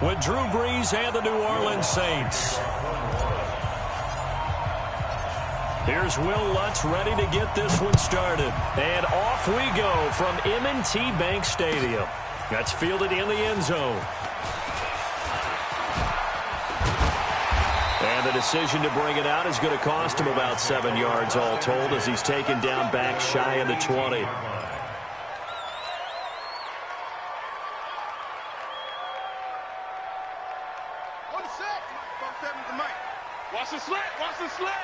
with Drew Brees and the New Orleans Saints. Here's Will Lutz ready to get this one started. And off we go from M&T Bank Stadium. That's fielded in the end zone. And the decision to bring it out is going to cost him about 7 yards all told as he's taken down back shy of the 20. Watch the slant, watch the slant.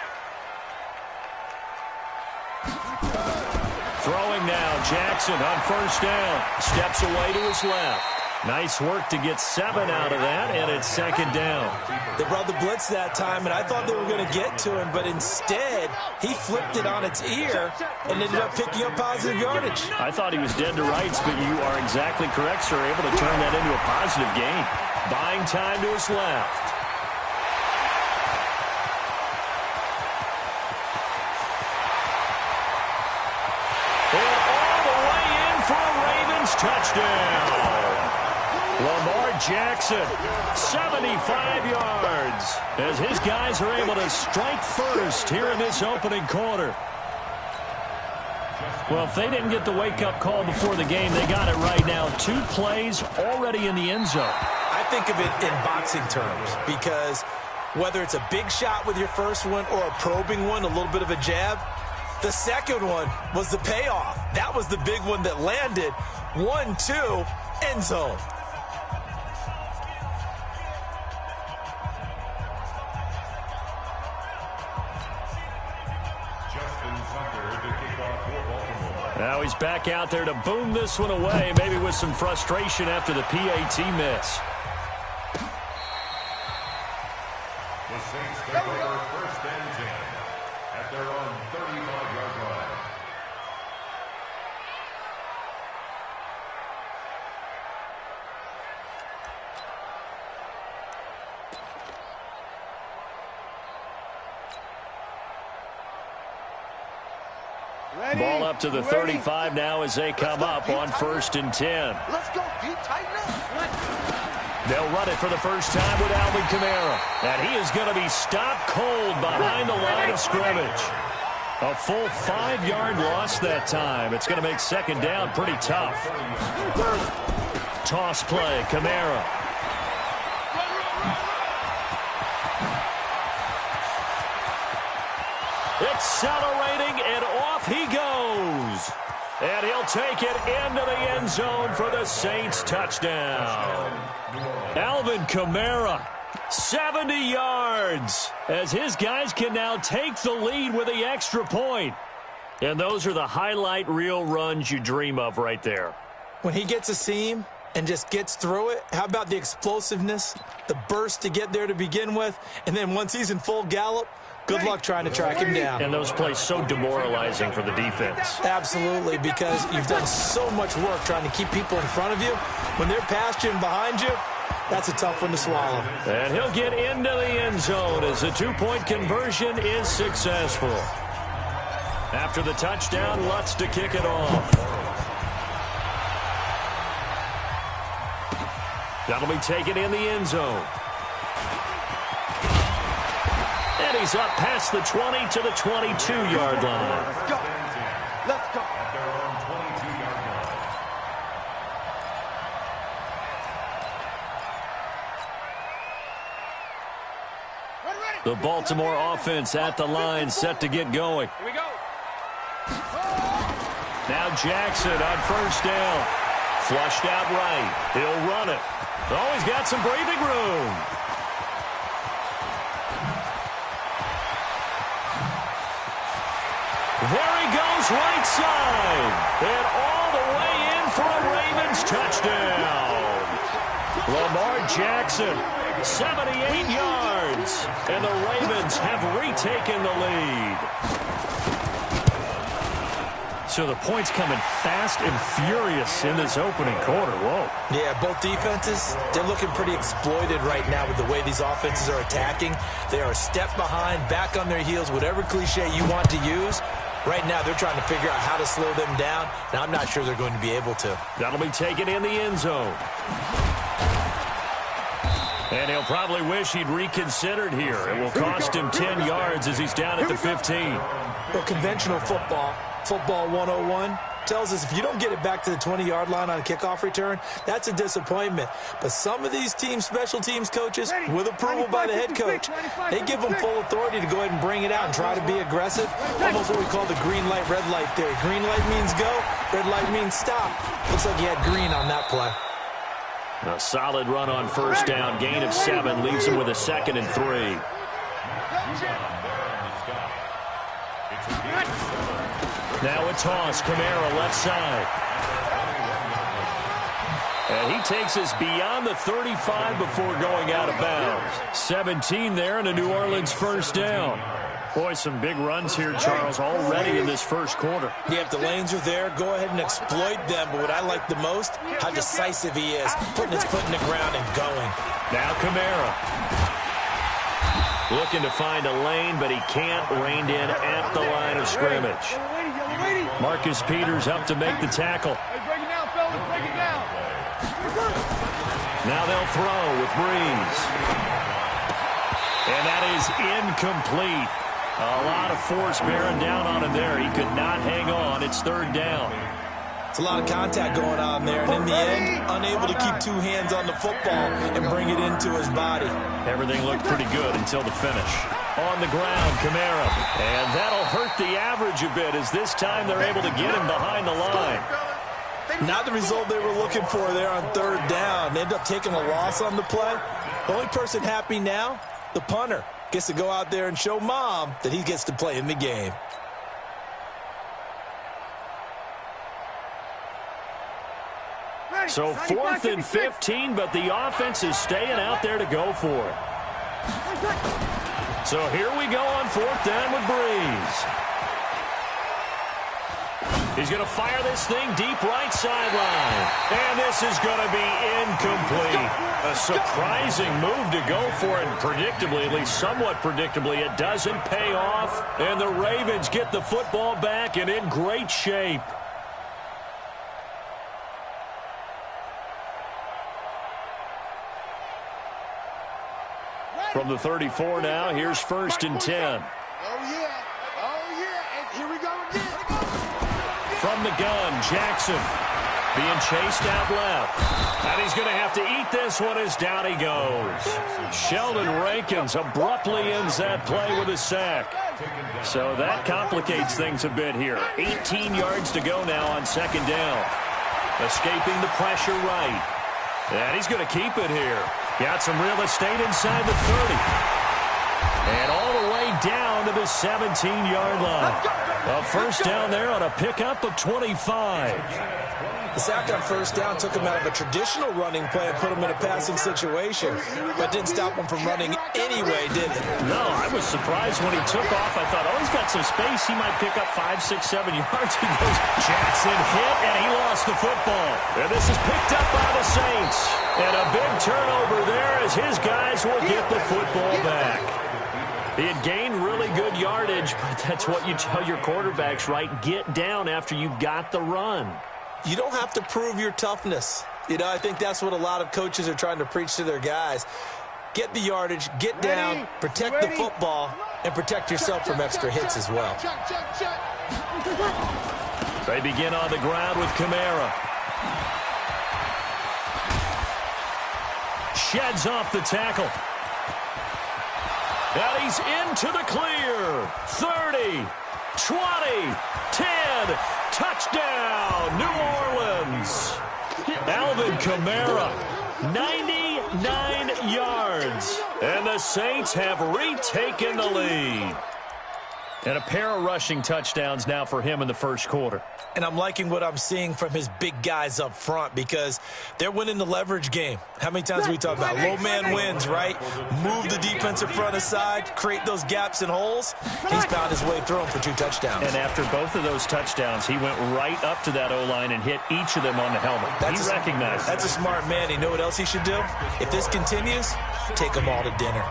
Throwing now, Jackson on first down. Steps away to his left. Nice work to get 7 out of that, and it's second down. They brought the blitz that time, and I thought they were going to get to him, but instead, he flipped it on its ear and ended up picking up positive yardage. I thought he was dead to rights, but you are exactly correct, sir. Able to turn that into a positive gain. Buying time to his left. And all the way in for a Ravens touchdown. Lamar Jackson, 75 yards, as his guys are able to strike first here in this opening quarter. Well, if they didn't get the wake-up call before the game, they got it right now. 2 plays already in the end zone. I think of it in boxing terms because whether it's a big shot with your first one or a probing one, a little bit of a jab, the second one was the payoff. That was the big one that landed. 1-2, end zone. Now he's back out there to boom this one away, maybe with some frustration after the PAT miss. The Saints take over first and 10 at their own 35-yard line. Ball up to the 35 now as they come up on first and 10. Let's go, deep, tighten up. They'll run it for the first time with Alvin Kamara. And he is going to be stopped cold behind the line of scrimmage. A full 5-yard loss that time. It's going to make second down pretty tough. Toss play, Kamara. Accelerating, and off he goes. And he'll take it into the end zone for the Saints touchdown. Alvin Kamara, 70 yards, as his guys can now take the lead with the extra point. And those are the highlight reel runs you dream of right there. When he gets a seam and just gets through it, how about the explosiveness, the burst to get there to begin with, and then once he's in full gallop, good luck trying to track him down. And those plays so demoralizing for the defense. Absolutely, because you've done so much work trying to keep people in front of you. When they're past you and behind you, that's a tough one to swallow. And he'll get into the end zone as the 2-point conversion is successful. After the touchdown, Lutz to kick it off. That'll be taken in the end zone. And he's up past the 20 to the 22-yard line. Let's go. Let's go. At their own 22-yard line. Ready. The Baltimore offense at the line, set to get going. Here we go. Now Jackson on first down. Flushed out right. He'll run it. Oh, he's got some breathing room. There he goes, right side. And all the way in for a Ravens touchdown. Lamar Jackson, 78 yards. And the Ravens have retaken the lead. So the points coming fast and furious in this opening quarter. Whoa. Yeah, both defenses, they're looking pretty exploited right now with the way these offenses are attacking. They are a step behind, back on their heels, whatever cliche you want to use. Right now, they're trying to figure out how to slow them down, and I'm not sure they're going to be able to. That'll be taken in the end zone. And he'll probably wish he'd reconsidered here. It will cost him 10 yards as he's down at the 15. Well, conventional football 101, tells us if you don't get it back to the 20-yard line on a kickoff return, that's a disappointment. But some of these special teams coaches, with approval by the head coach, they give them full authority to go ahead and bring it out and try to be aggressive. Almost what we call the green light, red light theory. Green light means go, red light means stop. Looks like he had green on that play. A solid run on first down, gain of 7, leaves him with a 2nd and 3. Now a toss, Kamara left side. And he takes us beyond the 35 before going out of bounds. 17 there and a New Orleans first down. Boy, some big runs here, Charles, already in this first quarter. Yeah, if the lanes are there, go ahead and exploit them. But what I like the most, how decisive he is, putting his foot in the ground and going. Now Kamara. Looking to find a lane, but he can't. Reined in at the line of scrimmage. Marcus Peters up to make the tackle. Break it down, fellas. Break it down. Now they'll throw with Breeze. And that is incomplete. A lot of force bearing down on him there. He could not hang on. It's 3rd down. It's a lot of contact going on there. And in the end, unable to keep 2 hands on the football and bring it into his body. Everything looked pretty good until the finish. On the ground, Kamara. And that'll hurt the average a bit as this time they're able to get him behind the line. Not the result they were looking for there on 3rd down. They end up taking a loss on the play. The only person happy now, the punter, gets to go out there and show Mom that he gets to play in the game. So 4th and 15, but the offense is staying out there to go for it. So here we go on 4th down with Breeze. He's going to fire this thing deep right sideline. And this is going to be incomplete. A surprising move to go for it. And predictably, at least somewhat predictably, it doesn't pay off. And the Ravens get the football back and in great shape. From the 34 now, here's 1st and 10. Oh, yeah. Oh, yeah. And here we go again. From the gun, Jackson being chased out left. And he's going to have to eat this one as down he goes. Sheldon Rankins abruptly ends that play with a sack. So that complicates things a bit here. 18 yards to go now on 2nd down. Escaping the pressure right. And he's going to keep it here. Got some real estate inside the 30. And all the way down to the 17-yard line. A first down there on a pickup of 25. The sack on first down took him out of a traditional running play and put him in a passing situation, but didn't stop him from running anyway, did it? No, I was surprised when he took off. I thought, oh, he's got some space. He might pick up 5, 6, 7 yards. He goes, Jackson hit, and he lost the football. And this is picked up by the Saints. And a big turnover there as his guys will get the football back. He had gained really good yardage, but that's what you tell your quarterbacks, right? Get down after you got the run. You don't have to prove your toughness. You know, I think that's what a lot of coaches are trying to preach to their guys. Get the yardage, get down, protect the football, and protect yourself from extra hits as well. They begin on the ground with Kamara. Sheds off the tackle. And he's into the clear. 30, 20, 10, touchdown, New Orleans. Alvin Kamara, 99 yards. And the Saints have retaken the lead. And a pair of rushing touchdowns now for him in the first quarter. And I'm liking what I'm seeing from his big guys up front because they're winning the leverage game. How many times have we talked about low man wins, right? Move the defensive front aside, create those gaps and holes. He's found his way through them for 2 touchdowns. And after both of those touchdowns, he went right up to that O-line and hit each of them on the helmet. He recognized it. That's a smart man. You know what else he should do? If this continues, take them all to dinner.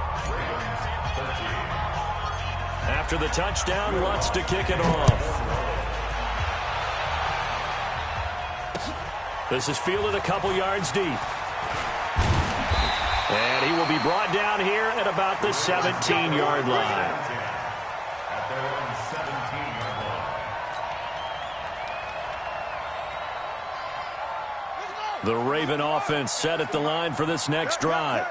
After the touchdown, wants to kick it off. This is fielded a couple yards deep. And he will be be brought down here at about the 17-yard line. At their own 17-yard line. The Raven offense set at the line for this next drive.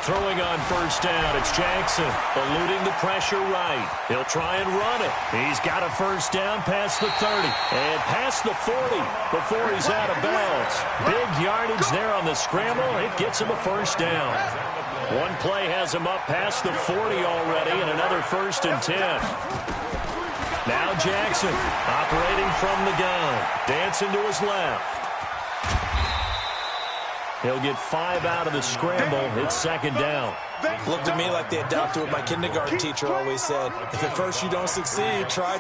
Throwing on first down, it's Jackson, eluding the pressure right. He'll try and run it. He's got a first down past the 30 and past the 40 before he's out of bounds. Big yardage there on the scramble. It gets him a first down. One play has him up past the 40 already, and another 1st and 10. Now Jackson operating from the gun. Dancing to his left. He'll get 5 out of the scramble. It's 2nd down. Looked to me like they adopted what my kindergarten teacher always said. If at first you don't succeed, try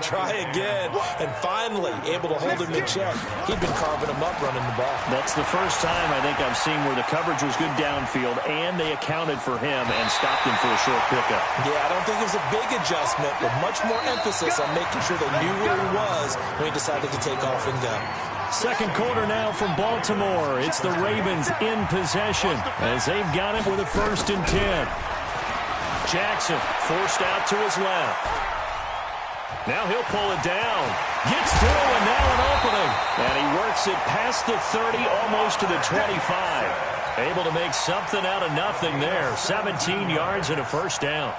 again. And finally, able to hold him in check. He'd been carving him up running the ball. That's the first time I think I've seen where the coverage was good downfield, and they accounted for him and stopped him for a short pickup. Yeah, I don't think it was a big adjustment, but much more emphasis on making sure they knew where he was when he decided to take off and go. Second quarter now from Baltimore. It's the Ravens in possession as they've got it with a 1st and 10. Jackson forced out to his left. Now he'll pull it down. Gets through, and now an opening. And he works it past the 30, almost to the 25. Able to make something out of nothing there. 17 yards and a first down.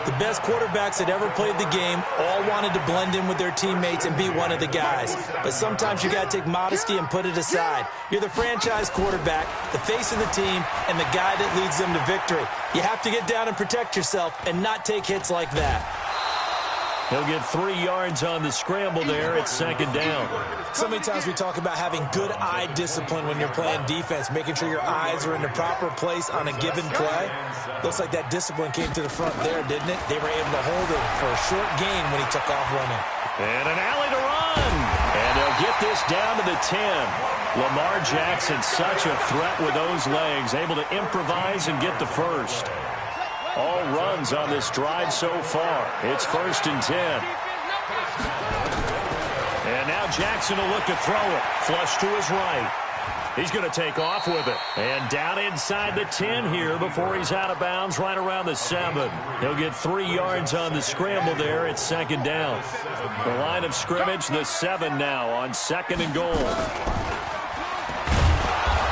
The best quarterbacks that ever played the game all wanted to blend in with their teammates and be one of the guys. But sometimes you got to take modesty and put it aside. You're the franchise quarterback, the face of the team, and the guy that leads them to victory. You have to get down and protect yourself and not take hits like that. He'll get 3 yards on the scramble there. It's 2nd down. So many times we talk about having good eye discipline when you're playing defense, making sure your eyes are in the proper place on a given play. Looks like that discipline came to the front there, didn't it? They were able to hold him for a short gain when he took off running. And an alley to run. And they'll get this down to the 10. Lamar Jackson, such a threat with those legs, able to improvise and get the first. All runs on this drive so far. It's 1st and 10. And now Jackson will look to throw it. Flush to his right. He's going to take off with it. And down inside the 10 here before he's out of bounds right around the 7. He'll get 3 yards on the scramble there. It's 2nd down. The line of scrimmage, the 7 now on 2nd and goal.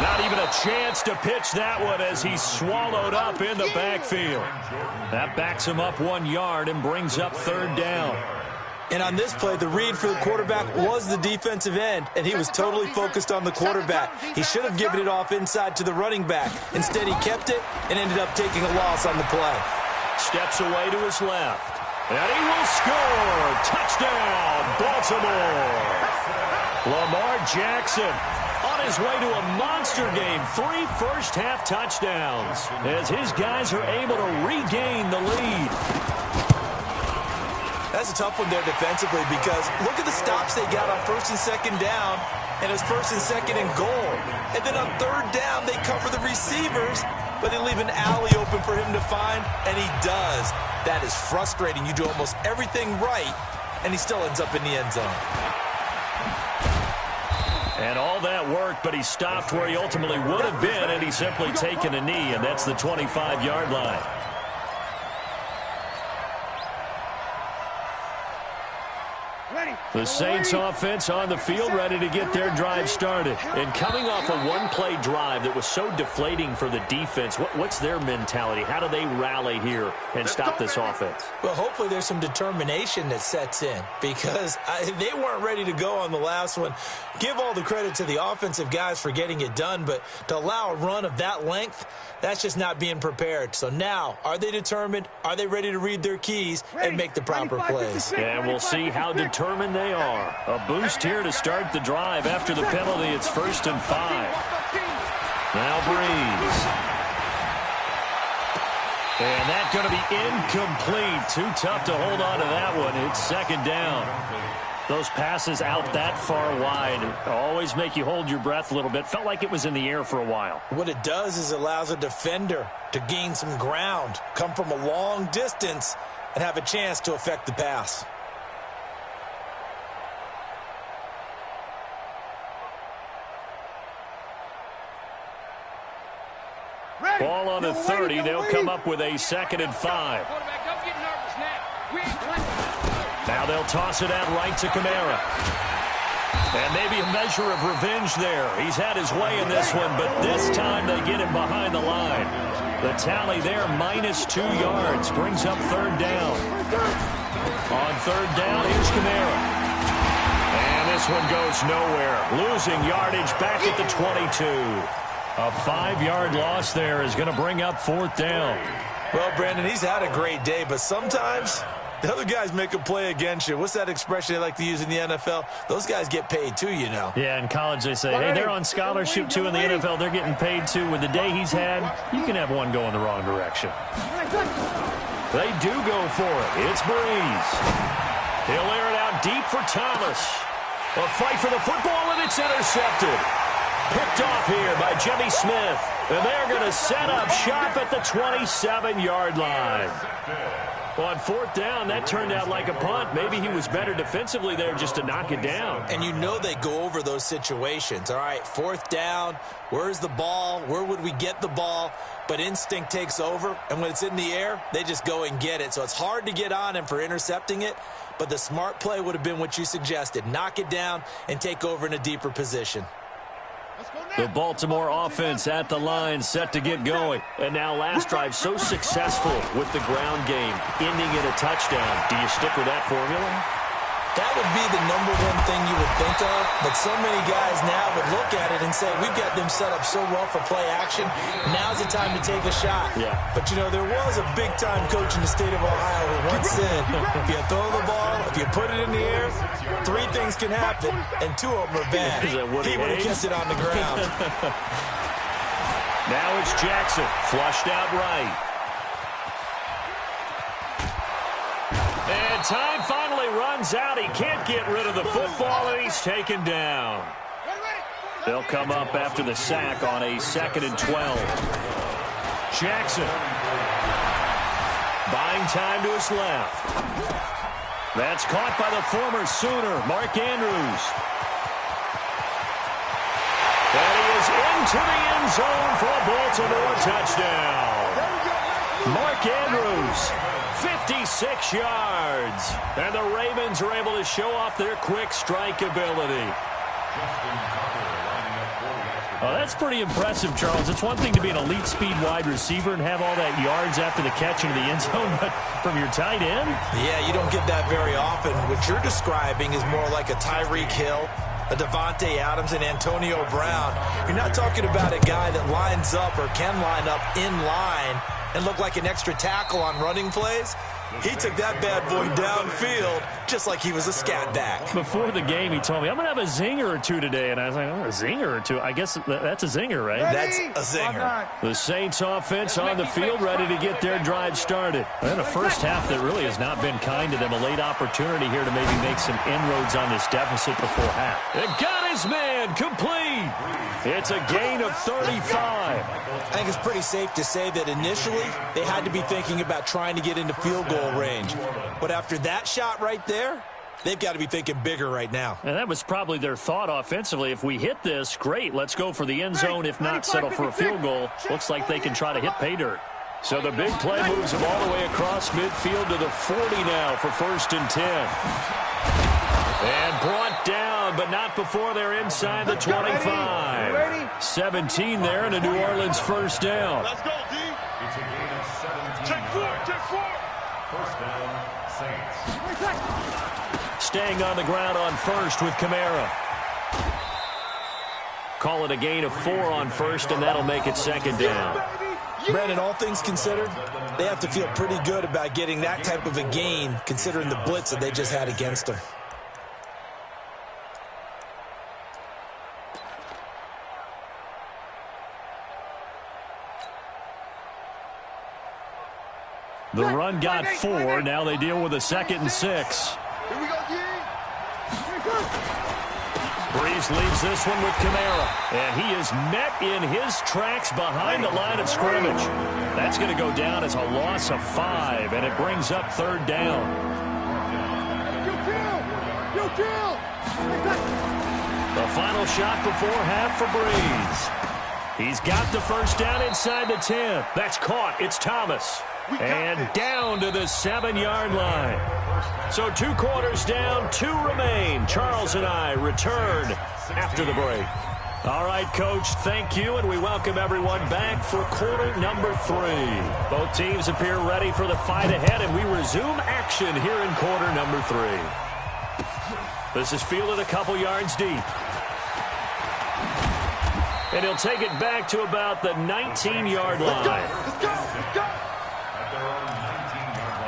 Not even a chance to pitch that one as he's swallowed up in the backfield. That backs him up 1 yard and brings up 3rd down. And on this play, the read for the quarterback was the defensive end, and he was totally focused on the quarterback. He should have given it off inside to the running back. Instead, he kept it and ended up taking a loss on the play. Steps away to his left. And he will score. Touchdown, Baltimore. Lamar Jackson on his way to a monster game. 3 first-half touchdowns as his guys are able to regain the lead. That's a tough one there defensively because look at the stops they got on 1st and 2nd down, and it's 1st and 2nd and goal. And then on 3rd down, they cover the receivers, but they leave an alley open for him to find, and he does. That is frustrating. You do almost everything right, and he still ends up in the end zone. And all that worked, but he stopped where he ultimately would have been, and he's simply taken a knee, and that's the 25-yard line. The Saints offense on the field ready to get their drive started. And coming off a one-play drive that was so deflating for the defense, what's their mentality? How do they rally here and stop this offense? Well, hopefully there's some determination that sets in because they weren't ready to go on the last one. Give all the credit to the offensive guys for getting it done, but to allow a run of that length, that's just not being prepared. So now, are they determined? Are they ready to read their keys and make the proper plays? And we'll see how determined they are. A boost here to start the drive after the penalty. It's 1st and 5. Now Breeze. And that's going to be incomplete. Too tough to hold on to that one. It's 2nd down. Those passes out that far wide always make you hold your breath a little bit. Felt like it was in the air for a while. What it does is it allows a defender to gain some ground, come from a long distance, and have a chance to affect the pass. Ball on the 30. They'll come up with a 2nd and 5. Now they'll toss it out right to Kamara. And maybe a measure of revenge there. He's had his way in this one, but this time they get him behind the line. The tally there, -2 yards, brings up 3rd down. On 3rd down, here's Kamara. And this one goes nowhere. Losing yardage back at the 22. A 5-yard loss there is going to bring up 4th down. Well, Brandon, he's had a great day, but sometimes the other guys make a play against you. What's that expression they like to use in the NFL? Those guys get paid too, you know. Yeah, in college they say, hey, they're on scholarship too. In the NFL, they're getting paid too. With the day he's had, you can have one go in the wrong direction. They do go for it. It's Breeze. He'll air it out deep for Thomas. A fight for the football, and it's intercepted. Picked off here by Jimmy Smith. And they're going to set up shop at the 27-yard line. Well, on 4th down, that turned out like a punt. Maybe he was better defensively there just to knock it down. And you know they go over those situations. All right, 4th down, where's the ball? Where would we get the ball? But instinct takes over, and when it's in the air, they just go and get it. So it's hard to get on him for intercepting it, but the smart play would have been what you suggested. Knock it down and take over in a deeper position. The Baltimore offense at the line, set to get going. And now last drive so successful with the ground game, ending in a touchdown. Do you stick with that formula? That would be the #1 thing you would think of, but so many guys now would look at it and say, we've got them set up so well for play action, now's the time to take a shot. Yeah. But, you know, there was a big-time coach in the state of Ohio who once said, if you throw the ball, if you put it in the air, 3 things can happen, and 2 of them are bad. He would have kissed it on the ground. Now it's Jackson, flushed out right. And time finally runs out. He can't get rid of the football, and he's taken down. They'll come up after the sack on a 2nd and 12. Jackson. Buying time to his left. That's caught by the former Sooner, Mark Andrews. And he is into the end zone for a Baltimore touchdown. Mark Andrews. 56 yards. And the Ravens are able to show off their quick strike ability. Oh, that's pretty impressive, Charles. It's one thing to be an elite speed wide receiver and have all that yards after the catch into the end zone, but from your tight end? Yeah, you don't get that very often. What you're describing is more like a Tyreek Hill, a Devontae Adams, and Antonio Brown. You're not talking about a guy that lines up or can line up in line and look like an extra tackle on running plays. He took that bad boy downfield just like he was a scat back. Before the game, he told me, I'm going to have a zinger or two today. And I was like, oh, a zinger or two? I guess that's a zinger, right? That's a zinger. The Saints offense on the field ready to get their drive started. And a first half that really has not been kind to them. A late opportunity here to maybe make some inroads on this deficit before half. It got his man complete. It's a gain of 35. I think it's pretty safe to say that initially they had to be thinking about trying to get into field goal range. But after that shot right there, they've got to be thinking bigger right now. And that was probably their thought offensively. If we hit this, great. Let's go for the end zone. If not, settle for a field goal. Looks like they can try to hit pay dirt. So the big play moves them all the way across midfield to the 40 now for 1st and 10. And brought down, but not before they're inside the 25. 17 there and a New Orleans first down. Let's go, D. It's a gain of 17. Check 4. First down, Saints. Staying on the ground on first with Kamara. Call it a gain of 4 on first, and that'll make it 2nd down. Brandon, all things considered, they have to feel pretty good about getting that type of a gain, considering the blitz that they just had against them. The run got 4. Now they deal with a 2nd and 6. Here we go, D. Breeze leads this one with Kamara. And he is met in his tracks behind the line of scrimmage. That's going to go down as a loss of 5, and it brings up 3rd down. You kill! The final shot before half for Breeze. He's got the first down inside the 10. That's caught. It's Thomas. And down to the 7-yard line. So 2 quarters down, 2 remain. Charles and I return after the break. All right, Coach, thank you, and we welcome everyone back for quarter number 3. Both teams appear ready for the fight ahead, and we resume action here in quarter number 3. This is fielded a couple yards deep. And he'll take it back to about the 19-yard line. Let's go. Let's go. At their own 19-yard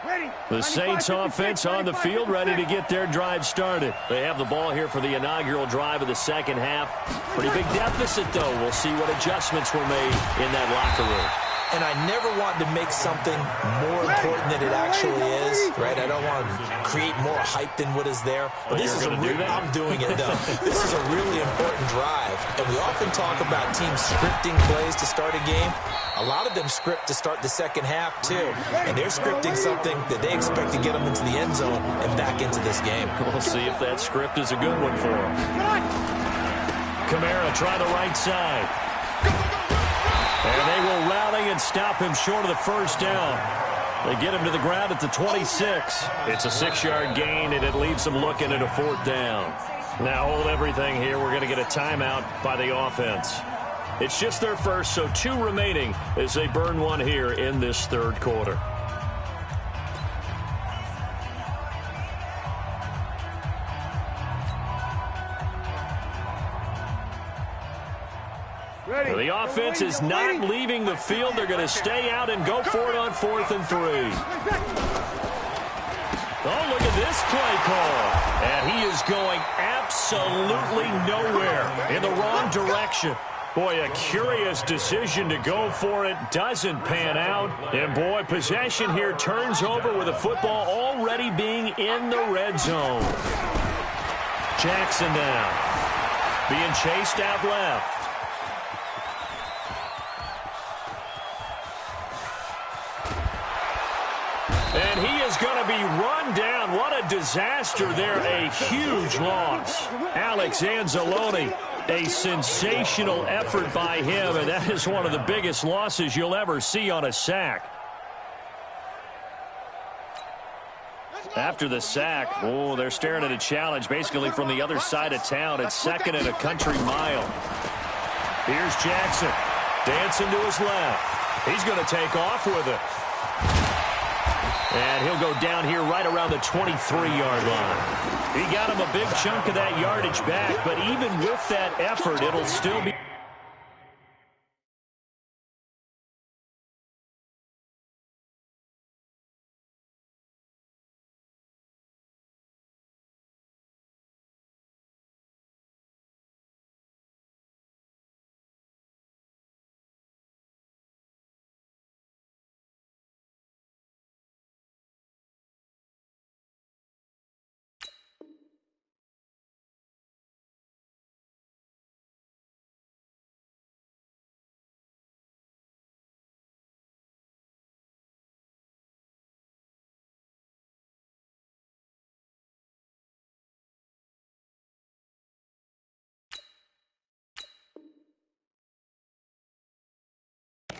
line. Ready. The Saints offense on the field, ready to get their drive started. They have the ball here for the inaugural drive of the second half. Pretty big deficit, though. We'll see what adjustments were made in that locker room. And I never want to make something more important than it actually is, right? I don't want to create more hype than what is there. But this is I'm doing it, though. This is a really important drive. And we often talk about teams scripting plays to start a game. A lot of them script to start the second half, too. And they're scripting something that they expect to get them into the end zone and back into this game. We'll see if that script is a good one for them. Kamara try the right side. And they will rally and stop him short of the first down. They get him to the ground at the 26. It's a 6-yard gain, and it leaves them looking at a 4th down. Now hold everything here. We're going to get a timeout by the offense. It's just their first, so 2 remaining as they burn one here in this 3rd quarter. The offense is not leaving the field. They're going to stay out and go for it on 4th and 3. Oh, look at this play call. And he is going absolutely nowhere, in the wrong direction. Boy, a curious decision to go for it. Doesn't pan out. And, boy, possession here turns over with the football already being in the red zone. Jackson now being chased out left. And he is going to be run down. What a disaster there. A huge loss. Alex Anzalone, a sensational effort by him, and that is one of the biggest losses you'll ever see on a sack. After the sack, oh, they're staring at a challenge basically from the other side of town. It's 2nd and a country mile. Here's Jackson dancing to his left. He's going to take off with it. And he'll go down here right around the 23-yard line. He got him a big chunk of that yardage back, but even with that effort, it'll still be...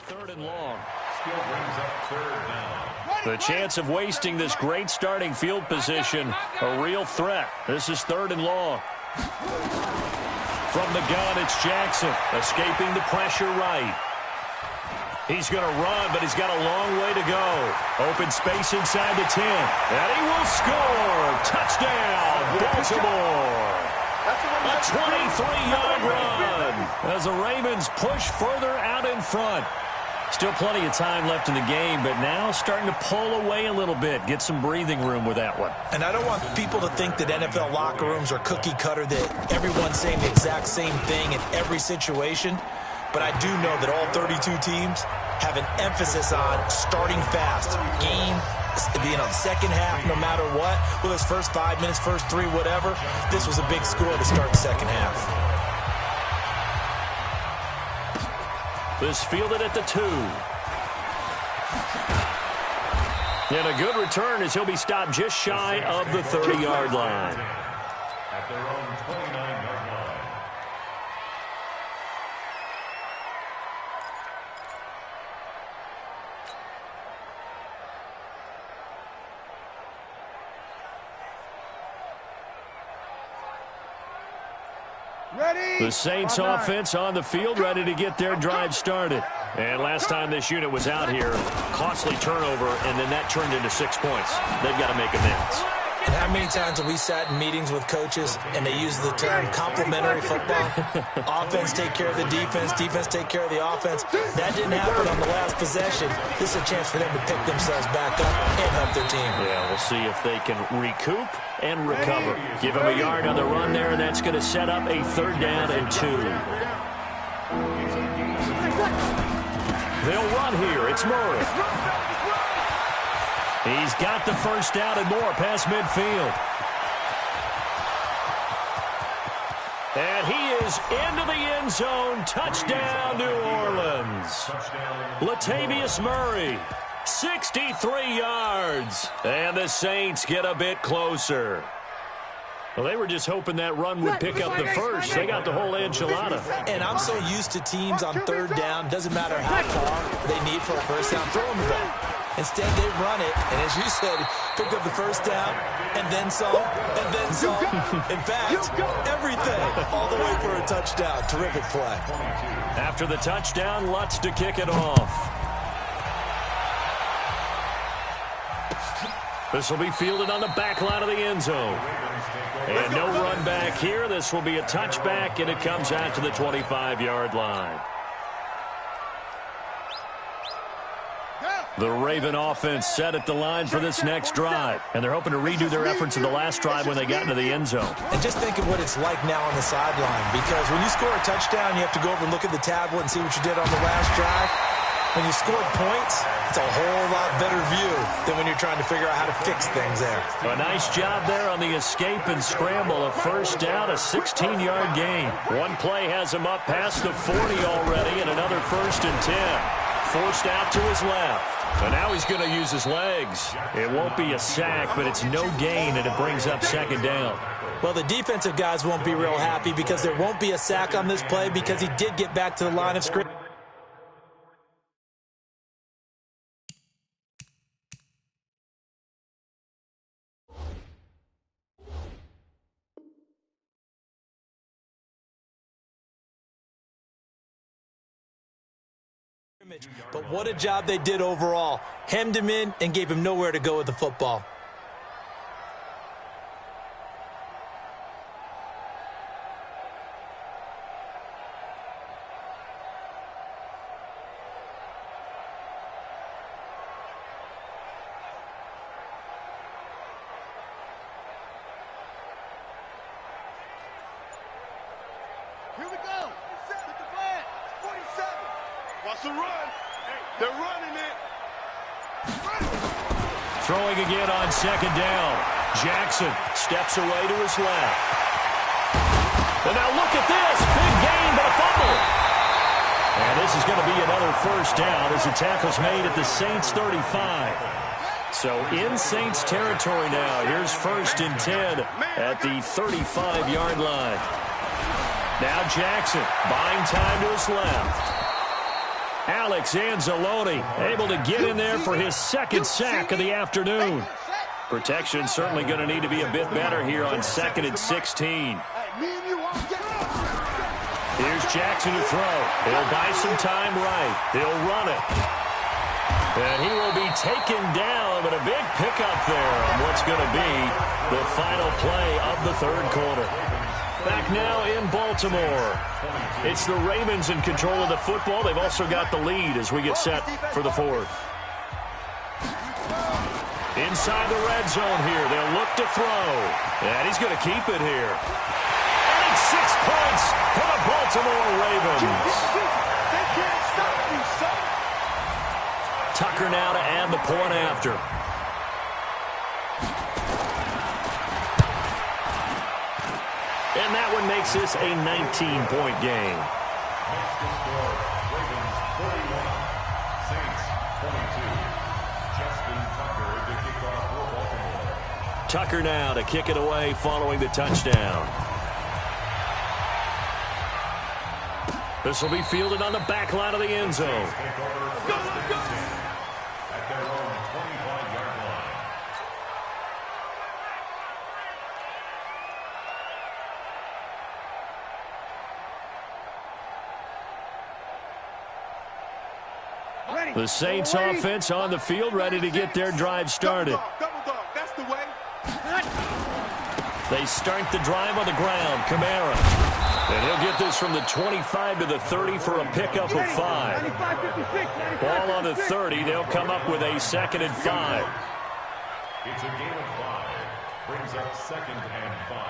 Third and long. Still brings up 3rd down. The chance of wasting this great starting field position, a real threat. This is 3rd and long. From the gun, it's Jackson, escaping the pressure right. He's going to run, but he's got a long way to go. Open space inside the 10. And he will score. Touchdown, Baltimore. A 23-yard run as the Ravens push further out in front. Still plenty of time left in the game, but now starting to pull away a little bit, get some breathing room with that one. And I don't want people to think that NFL locker rooms are cookie cutter, that everyone's saying the exact same thing in every situation. But I do know that all 32 teams have an emphasis on starting fast. Game, being on the second half, no matter what. Well, it's first 5 minutes, first 3, whatever. This was a big score to start the second half. This fielded at the 2. And a good return as he'll be stopped just shy of the 30-yard line. At their own 29-yard line. Ready? The Saints offense on the field, ready to get their drive started. And last time this unit was out here, costly turnover, and then that turned into 6 points. They've got to make amends. And how many times have we sat in meetings with coaches and they use the term complementary football? Offense take care of the defense, defense take care of the offense. That didn't happen on the last possession. This is a chance for them to pick themselves back up and help their team. Yeah, we'll see if they can recoup and recover. Give them a yard on the run there, and that's going to set up a 3rd down and 2. They'll run here. It's Murray. He's got the first down and more past midfield. And he is into the end zone. Touchdown, New Orleans. Latavius Murray, 63 yards. And the Saints get a bit closer. Well, they were just hoping that run would pick up the first. They got the whole enchilada. And I'm so used to teams on 3rd down, doesn't matter how far they need for a first down, throw them the ball. Instead, they run it, and as you said, pick up the first down, and then some, and then some. In fact, everything, all the way for a touchdown. Terrific play. After the touchdown, Lutz to kick it off. This will be fielded on the back line of the end zone. And no run back here. This will be a touchback, and it comes out to the 25-yard line. The Raven offense set at the line for this next drive, and they're hoping to redo their efforts in the last drive when they got into the end zone. And just think of what it's like now on the sideline, because when you score a touchdown, you have to go over and look at the tablet and see what you did on the last drive. When you scored points, it's a whole lot better view than when you're trying to figure out how to fix things there. A nice job there on the escape and scramble. A first down, a 16-yard gain. One play has him up past the 40 already, and another 1st and 10. Forced out to his left. And now he's going to use his legs. It won't be a sack, but it's no gain, and it brings up 2nd down. Well, the defensive guys won't be real happy because there won't be a sack on this play because he did get back to the line of scrimmage. But what a job they did overall. Hemmed him in and gave him nowhere to go with the football. Here we go. Set the flag. 47. Watch the run. They're running it. Throwing again on 2nd down. Jackson steps away to his left. And now look at this. Big gain, but a fumble. And this is going to be another 1st down as the tackle's made at the Saints 35. So in Saints territory now. Here's 1st and 10 at the 35-yard line. Now Jackson buying time to his left. Alex Anzalone able to get in there for his 2nd sack of the afternoon. Protection certainly going to need to be a bit better here on 2nd and 16. Here's Jackson to throw. He'll buy some time right. He'll run it. And he will be taken down, but a big pickup there on what's going to be the final play of the 3rd quarter. Back now in Baltimore. It's the Ravens in control of the football. They've also got the lead as we get set for the 4th. Inside the red zone here. They'll look to throw. And he's going to keep it here. And it's 6 points for the Baltimore Ravens. Tucker now to add the point after. And that one makes this a 19-point game. Ravens 41, Saints 22. Justin Tucker Tucker now to kick it away following the touchdown. This will be fielded on the back line of the end zone. The Saints offense on the field, ready to get their drive started. That's the way. They start the drive on the ground. Kamara. And he'll get this from the 25 to the 30 for a pickup of 5. Ball on the 30. They'll come up with a 2nd and 5. It's a game of 5. Brings up 2nd and 5.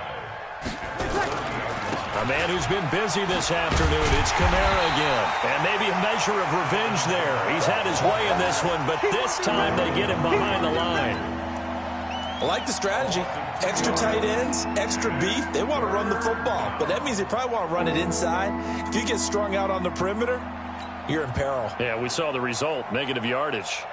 A man who's been busy this afternoon. It's Kamara again. And maybe a measure of revenge there. He's had his way in this one, but this time they get him behind the line. I like the strategy. Extra tight ends, extra beef. They want to run the football, but that means they probably want to run it inside. If you get strung out on the perimeter, you're in peril. Yeah, we saw the result, negative yardage.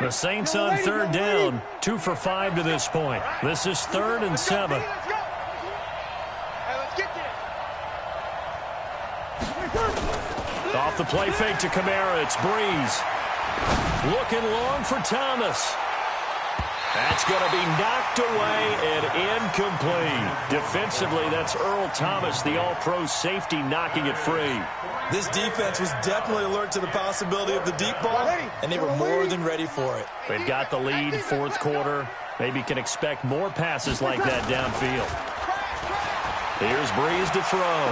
The Saints on 3rd down, 2 for 5 to this point. This is 3rd and 7. Off the play fake to Kamara, it's Breeze. Looking long for Thomas. That's going to be knocked away and incomplete. Defensively, that's Earl Thomas, the all-pro safety, knocking it free. This defense was definitely alert to the possibility of the deep ball, and they were more than ready for it. They've got the lead, 4th quarter. Maybe can expect more passes like that downfield. Here's Breeze to throw.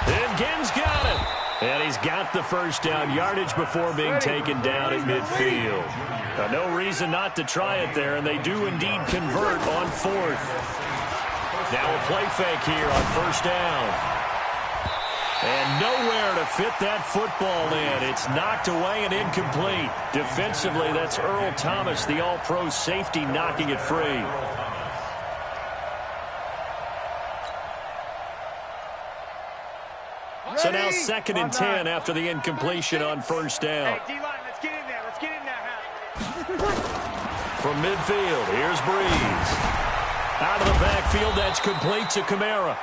And Ginn's got it. And he's got the first down yardage before being taken down at midfield. Now, no reason not to try it there, and they do indeed convert on 4th. Now a play fake here on 1st down. And nowhere to fit that football in. It's knocked away and incomplete. Defensively, that's Earl Thomas, the all-pro safety, knocking it free. So now 2nd and 10 after the incompletion on 1st down. Hey, D-line, let's get in there. Let's get in there, From midfield, here's Breeze. Out of the backfield, that's complete to Kamara.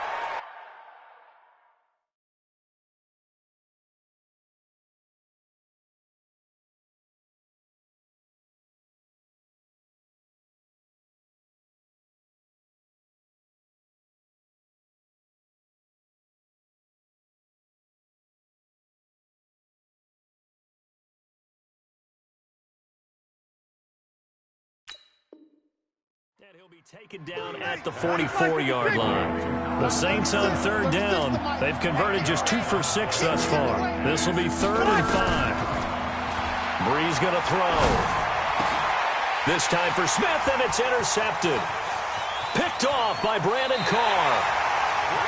And he'll be taken down at the 44-yard line. The Saints on 3rd down. They've converted just 2 for 6 thus far. This will be 3rd and 5. Breeze going to throw. This time for Smith, and it's intercepted. Picked off by Brandon Carr.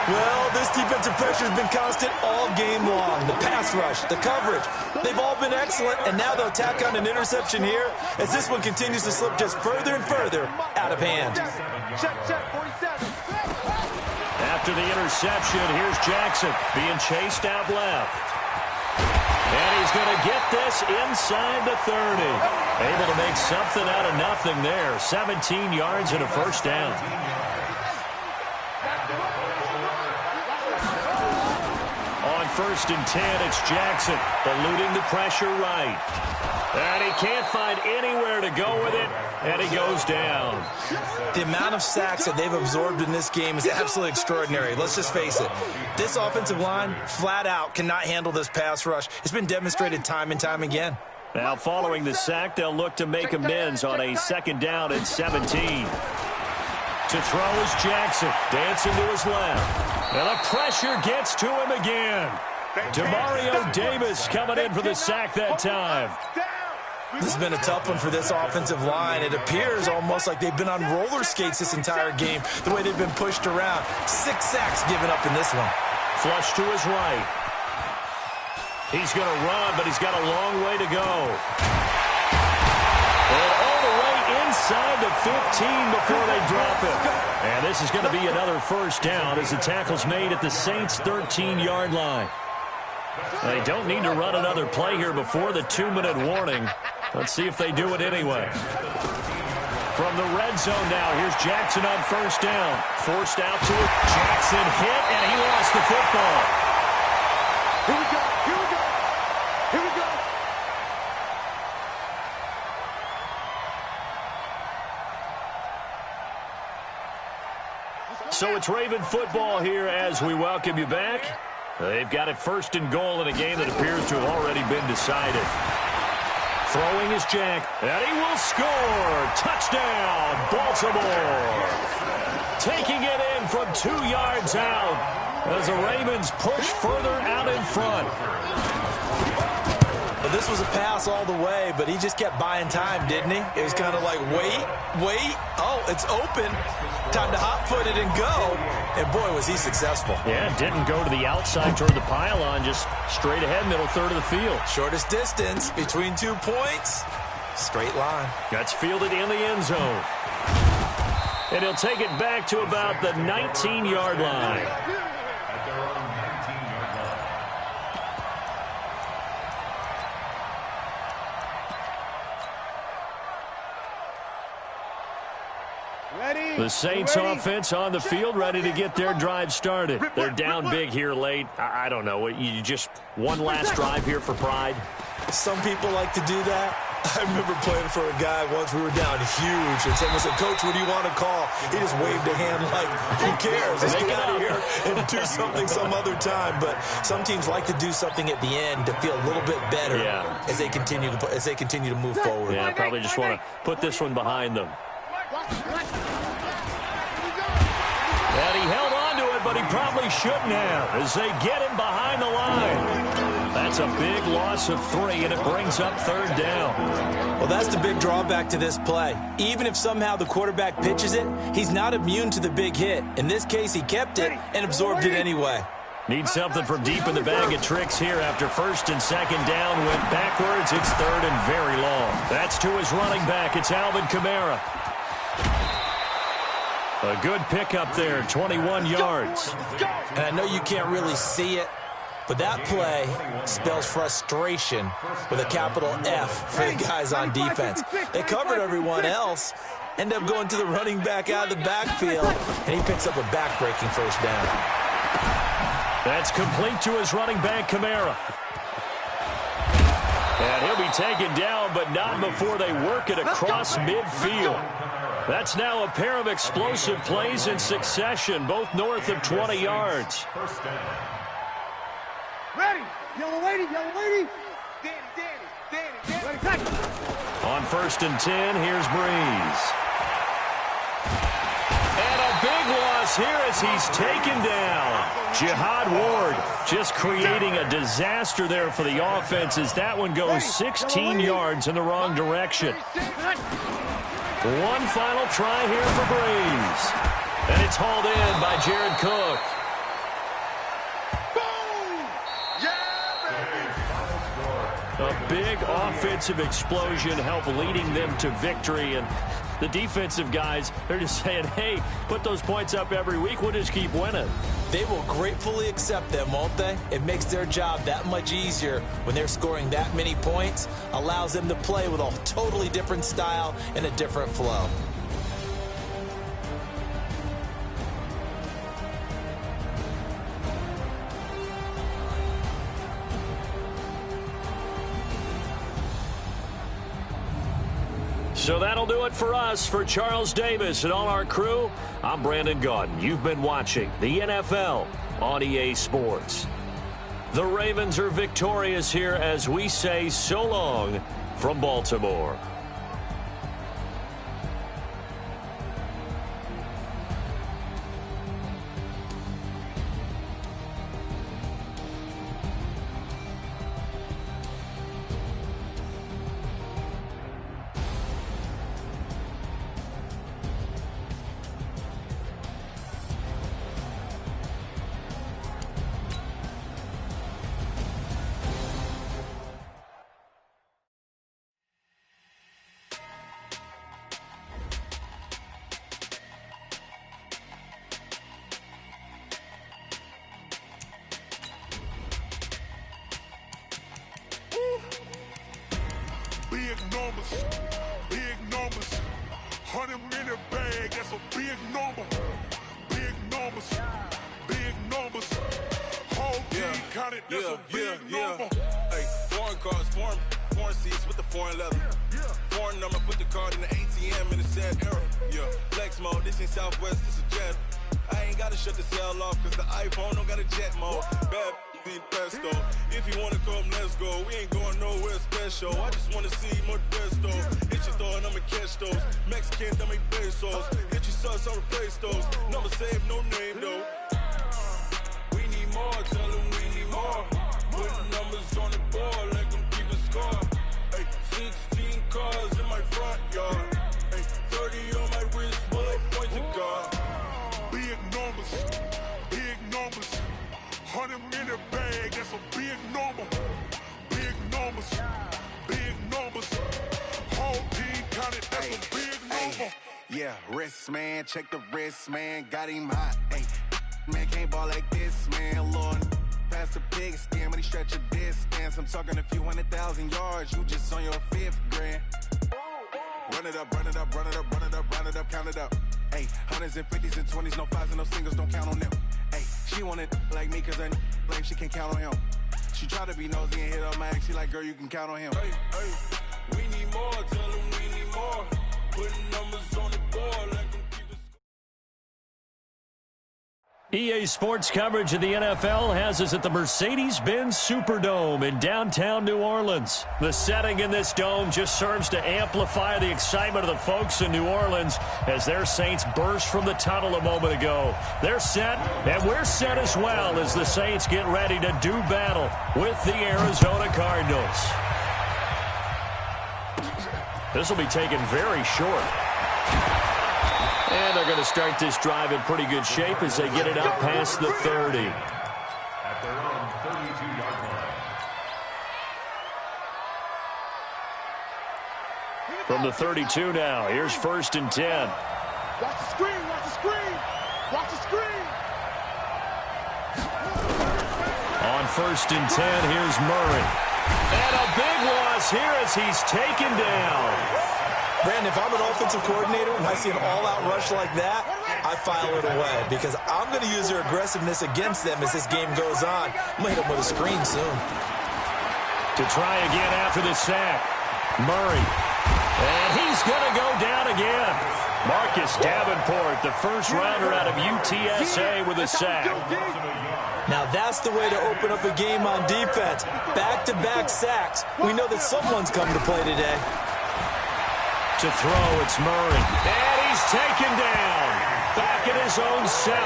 Well, this defensive pressure has been constant all game long. The pass rush, the coverage, they've all been excellent, and now they'll tack on an interception here as this one continues to slip just further and further out of hand. Check, 47. After the interception, here's Jackson being chased out left. And he's going to get this inside the 30. Able to make something out of nothing there. 17 yards and a first down. On 1st and 10, it's Jackson eluding the pressure right. And he can't find anywhere to go with it, and he goes down. The amount of sacks that they've absorbed in this game is absolutely extraordinary. Let's just face it. This offensive line, flat out, cannot handle this pass rush. It's been demonstrated time and time again. Now, following the sack, they'll look to make amends on a 2nd down at 17. To throw is Jackson, dancing to his left. And the pressure gets to him again. Demario Davis coming in for the sack that time. This has been a tough one for this offensive line. It appears almost like they've been on roller skates this entire game, the way they've been pushed around. 6 sacks given up in this one. Flush to his right. He's going to run, but he's got a long way to go. And all the way inside the 15 before they drop it. And this is going to be another first down as the tackle's made at the Saints' 13-yard line. They don't need to run another play here before the 2-minute warning. Let's see if they do it anyway. From the red zone now, here's Jackson on first down. Forced out to it. Jackson hit, and he lost the football. Here we go. Here we go. Here we go. So it's Raven football here as we welcome you back. They've got it first and goal in a game that appears to have already been decided. Throwing is Jack, and he will score. Touchdown, Baltimore. Taking it in from 2 yards out as the Ravens push further out in front. Well, this was a pass all the way, but he just kept buying time, didn't he? It was kind of like, wait. Oh, it's open. Time to hot-foot it and go. And, boy, was he successful. Yeah, didn't go to the outside toward the pylon, just straight ahead, middle third of the field. Shortest distance between 2 points. Straight line. That's fielded in the end zone. And he'll take it back to about the 19-yard line. At their own 19-yard line. Ready? The Saints Ready? offense on the field, ready to get their drive started. They're down big here late. I don't know. You just one last drive here for pride. Some people like to do that. I remember playing for a guy once. We were down huge, and someone said, "Coach, what do you want to call?" He just waved a hand like, "Who cares? Let's get out of here and do something some other time." But some teams like to do something at the end to feel a little bit better as they continue to move forward. Yeah, probably just want to put this one behind them. And he held on to it, but he probably shouldn't have as they get him behind the line. That's a big loss of 3, and it brings up third down. Well, that's the big drawback to this play. Even if somehow the quarterback pitches it, he's not immune to the big hit. In this case, he kept it and absorbed it anyway. Need something from deep in the bag of tricks here after first and second down went backwards. It's third and very long. That's to his running back. It's Alvin Kamara. A good pickup there, 21 yards. And I know you can't really see it, but that play spells frustration with a capital F for the guys on defense. They covered everyone else, end up going to the running back out of the backfield, and he picks up a back-breaking first down. That's complete to his running back, Kamara. And he'll be taken down, but not before they work it across midfield. That's now a pair of explosive plays in succession, both north of 20 yards. First down. Ready? Yellow lady, yellow lady. Danny. Ready, tackle. On first and 10, here's Breeze. And a big loss here as he's taken down. Jihad Ward just creating a disaster there for the offense as that one goes 16 yards in the wrong direction. One final try here for Breeze. And it's hauled in by Jared Cook. A big offensive explosion helped leading them to victory. And the defensive guys, they're just saying, hey, put those points up every week. We'll just keep winning. They will gratefully accept them, won't they? It makes their job that much easier when they're scoring that many points. Allows them to play with a totally different style and a different flow. So that'll do it for us. For Charles Davis and all our crew, I'm Brandon Gaudin. You've been watching the NFL on EA Sports. The Ravens are victorious here as we say so long from Baltimore. 100-minute bag, that's a big number. Big numbers. Big numbers. Whole team counted, that's a big number. Hey, foreign cars, foreign seats with the foreign leather. Foreign number, put the card in the ATM in a sad era. Yeah, flex mode, this ain't Southwest, this is jet. I ain't gotta shut the cell off, cause the iPhone don't got a jet mode. Bad be pesto. If you wanna come, let's go. We ain't going nowhere special. I just wanna see more desto. Hit your throw and I'ma catch those. Mexican, that make pesos. Hit your sauce, I'll replace those. Number save, no name though. We need more, tell them we need more. Put numbers on the board, let them keep the score. Hey, 16 cars in my front yard. Hey, 30 on my wrist, bullet point to God. Big numbers. Big numbers. 100-minute bag, that's a big number. Big numbers. Big numbers. Whole team counted, that's a big number. Yeah, wrist man, check the wrist man, got him hot. Ay, man can't ball like this, man. Lord, past the big skin when he stretch a distance. I'm talking a few 100,000 yards, you just on your 5th grand. Run it up, run it up, run it up, run it up, run it up, count it up. Ay, hundreds and 50s and 20s, no 5s and no singles, don't count on them. Ay, she wanted like me cause her like she can count on him. She tried to be nosy and hit up my ex, she like, girl, you can count on him. Hey, we need more, tell them we need more. Putting numbers on the board, let them keep the EA Sports coverage of the NFL has us at the Mercedes-Benz Superdome in downtown New Orleans. The setting in this dome just serves to amplify the excitement of the folks in New Orleans as their Saints burst from the tunnel a moment ago. They're set, and we're set as well as the Saints get ready to do battle with the Arizona Cardinals. This will be taken very short. And they're going to start this drive in pretty good shape as they get it out past the 30. At their own 32-yard line. From the 32 now, here's 1st and 10. Watch the screen, watch the screen. Watch the screen. On 1st and 10, here's Murray. And a big loss here as he's taken down. Brandon, if I'm an offensive coordinator and I see an all-out rush like that, I file it away because I'm going to use their aggressiveness against them as this game goes on. I'm going to hit them with a screen soon. To try again after the sack. Murray. And he's going to go down again. Marcus Davenport, the first rounder out of UTSA with a sack. Now that's the way to open up a game on defense. Back-to-back sacks. We know that someone's come to play today. To throw, it's Murray. And he's taken down. Back at his own 7.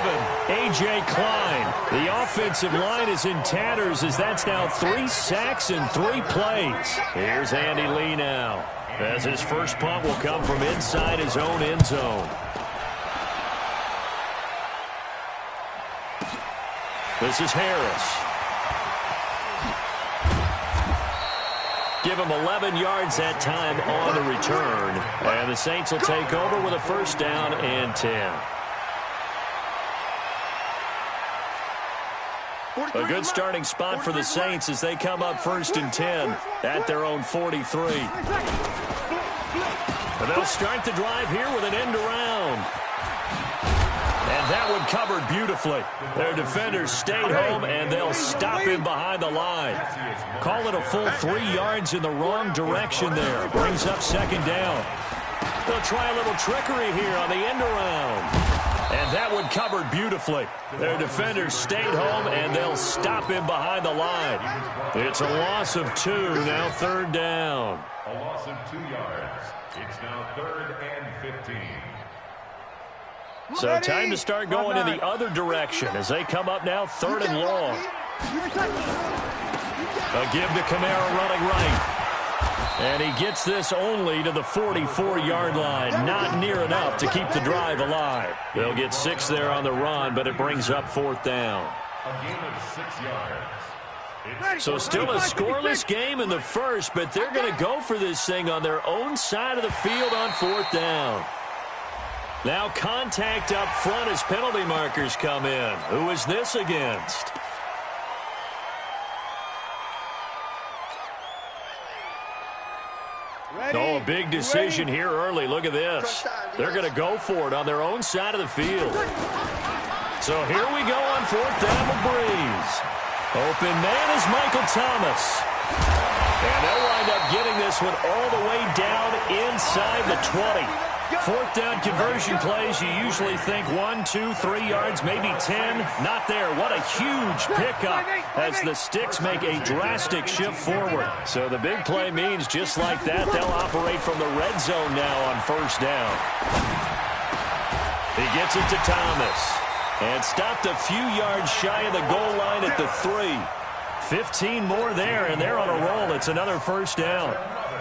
A.J. Klein. The offensive line is in tatters as that's now 3 sacks in 3 plays. Here's Andy Lee now, as his first punt will come from inside his own end zone. This is Harris. Give him 11 yards that time on the return. And the Saints will take over with a 1st down and 10. A good starting spot for the Saints as they come up 1st and 10 at their own 43. And they'll start the drive here with an end around. And that one covered beautifully. Their defenders stayed home, and they'll stop him behind the line. Call it a full 3 yards in the wrong direction there. Brings up 2nd down. They'll try a little trickery here on the end around. And that one covered beautifully. Their defenders stayed home, and they'll stop him behind the line. It's a loss of 2, now 3rd down. A loss of 2 yards. It's now 3rd and 15. So time to start going in the other direction as they come up now 3rd and long. A give to Kamara running right. And he gets this only to the 44-yard line. Not near enough to keep the drive alive. They'll get 6 there on the run, but it brings up 4th down. A game of 6 yards. So still a scoreless game in the first, but they're going to go for this thing on their own side of the field on 4th down. Now contact up front as penalty markers come in. Who is this against? Oh, a big decision here early. Look at this. They're going to go for it on their own side of the field. So here we go on 4th down with Breeze. Open man is Michael Thomas. And they'll wind up getting this one all the way down inside the 20. 4th down conversion plays, you usually think 1, 2, 3 yards, maybe 10. Not there. What a huge pickup as the Sticks make a drastic shift forward. So the big play means just like that, they'll operate from the red zone now on 1st down. He gets it to Thomas. And stopped a few yards shy of the goal line at the 3. 15 more there, and they're on a roll. It's another 1st down.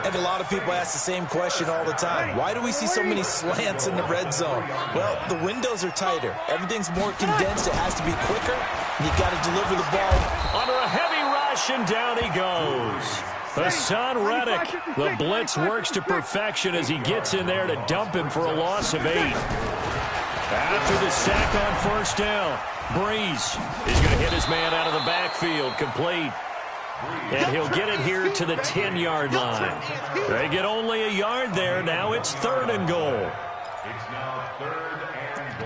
And a lot of people ask the same question all the time. Why do we see so many slants in the red zone? Well, the windows are tighter. Everything's more condensed. It has to be quicker. And you've got to deliver the ball. Under a heavy rush, and down he goes. Hassan Reddick. The blitz works to perfection as he gets in there to dump him for a loss of 8. After the sack on 1st down, Breeze is going to hit his man out of the backfield, complete. And he'll get it here to the 10-yard line. They get only a yard there. Now it's 3rd and goal. It's now 3rd and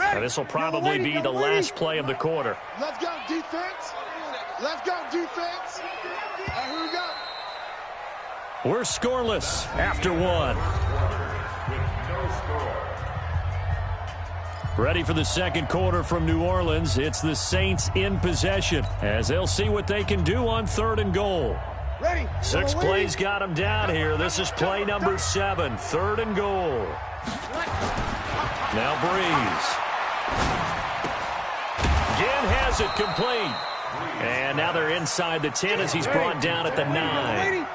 goal. This will probably be the last play of the quarter. Let's go, defense. Let's go, defense. Here we go. We're scoreless after 1. Ready for the second quarter from New Orleans. It's the Saints in possession as they'll see what they can do on 3rd and goal. Ready. 6 plays got them down here. This is play number 7, 3rd and goal. Now Breeze. Again has it complete. And now they're inside the 10 as he's brought down at the 9.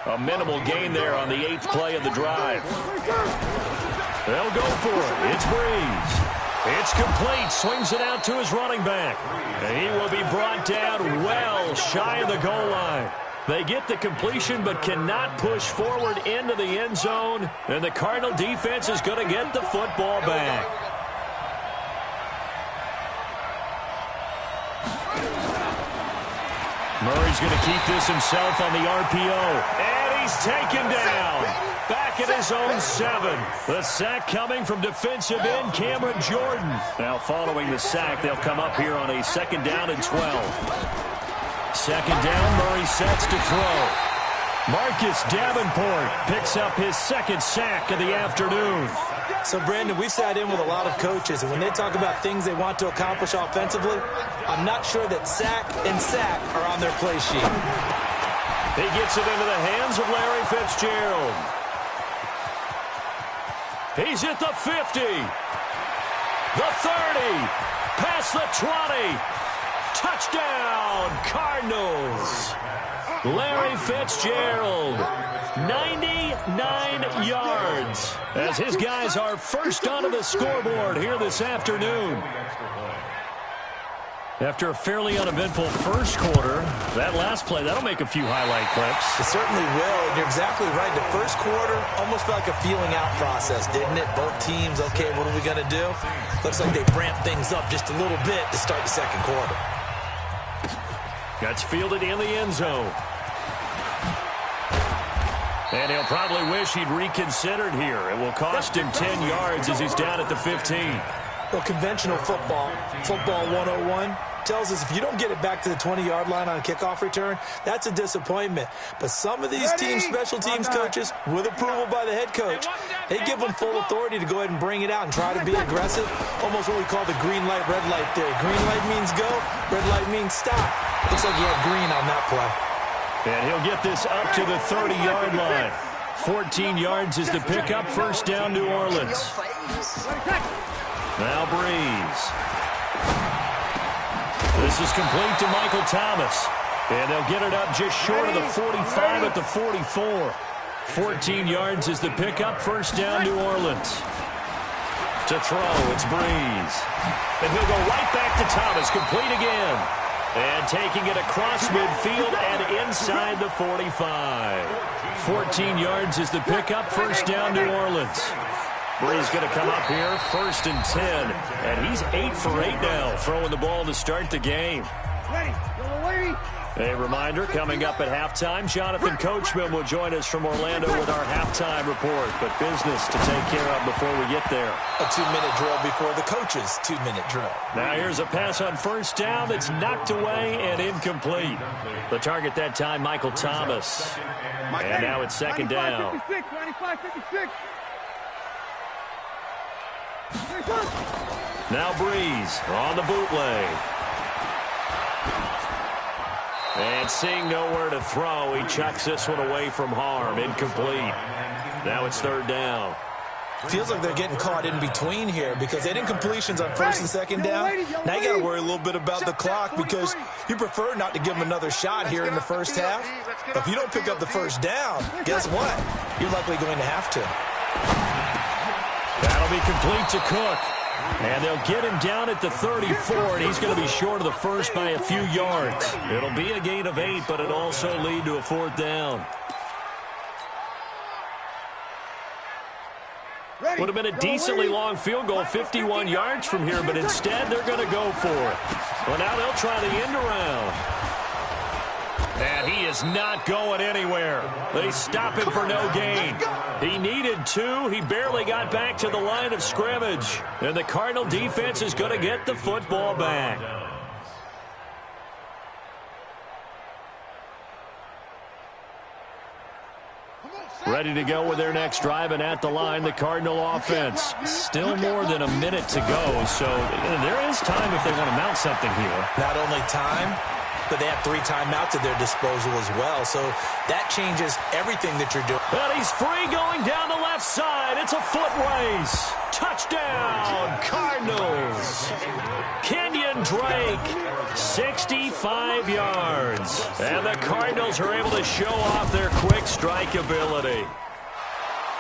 A minimal gain there on the 8th play of the drive. They'll go for it. It's Breeze. It's complete. Swings it out to his running back. And he will be brought down well shy of the goal line. They get the completion but cannot push forward into the end zone. And the Cardinal defense is going to get the football back. Murray's going to keep this himself on the RPO. And he's taken down. Back at his own 7. The sack coming from defensive end Cameron Jordan. Now following the sack, they'll come up here on a 2nd down and 12. 2nd down, Murray sets to throw. Marcus Davenport picks up his 2nd sack of the afternoon. So, Brandon, we've sat in with a lot of coaches, and when they talk about things they want to accomplish offensively, I'm not sure that sack and sack are on their play sheet. He gets it into the hands of Larry Fitzgerald. He's at the 50. The 30. Past the 20. Touchdown, Cardinals. Larry Fitzgerald, 99 yards, as his guys are first onto the scoreboard here this afternoon. After a fairly uneventful first quarter, that last play, that'll make a few highlight clips. It certainly will, and you're exactly right. The first quarter almost felt like a feeling out process, didn't it? Both teams, okay, what are we going to do? Looks like they ramped things up just a little bit to start the second quarter. Gets fielded in the end zone. And he'll probably wish he'd reconsidered here. It will cost him 10 yards as he's down at the 15. Well, conventional football 101, tells us if you don't get it back to the 20-yard line on a kickoff return, that's a disappointment. But some of these special teams coaches, with approval by the head coach, they give them full authority to go ahead and bring it out and try to be aggressive, almost what we call the green light, red light theory. Green light means go, red light means stop. Looks like he had green on that play. And he'll get this up to the 30-yard line. 14 yards is the pickup. First down, New Orleans. Now Breeze. This is complete to Michael Thomas. And they'll get it up just short of the 45 at the 44. 14 yards is the pickup. First down, New Orleans. To throw, it's Breeze. And he'll go right back to Thomas. Complete again. And taking it across midfield and inside the 45. 14 yards is the pickup. First down, New Orleans. Breeze going to come up here, 1st and 10. And he's 8 for 8 now, throwing the ball to start the game. A reminder, coming up at halftime, Jonathan Coachman will join us from Orlando with our halftime report. But business to take care of before we get there. A 2-minute drill before the coach's 2-minute drill. Now here's a pass on first down that's knocked away and incomplete. The target that time, Michael Thomas. And now it's second down. Now Breeze on the bootleg. And seeing nowhere to throw, he chucks this one away from harm. Incomplete. Now it's third down. Feels like they're getting caught in between here because they did incompletions on first and second down. Now you got to worry a little bit about the clock because you prefer not to give them another shot here in the first half. But if you don't pick up the first down, guess what? You're likely going to have to. That'll be complete to Cook. And they'll get him down at the 34, and he's going to be short of the first by a few yards. It'll be a gain of 8, but it'll also lead to a fourth down. Would have been a decently long field goal, 51 yards from here, but instead they're going to go for it. Well, now they'll try the end around. And he is not going anywhere. They stop him for no gain. He needed 2. He barely got back to the line of scrimmage. And the Cardinal defense is going to get the football back. Ready to go with their next drive, and at the line, the Cardinal offense. Still more than a minute to go, so there is time if they want to mount something here. Not only time, but they have 3 timeouts at their disposal as well, so that changes everything that you're doing. And he's free going down the left side. It's a foot race. Touchdown, Cardinals. Kenyon Drake, 65 yards. And the Cardinals are able to show off their quick strike ability.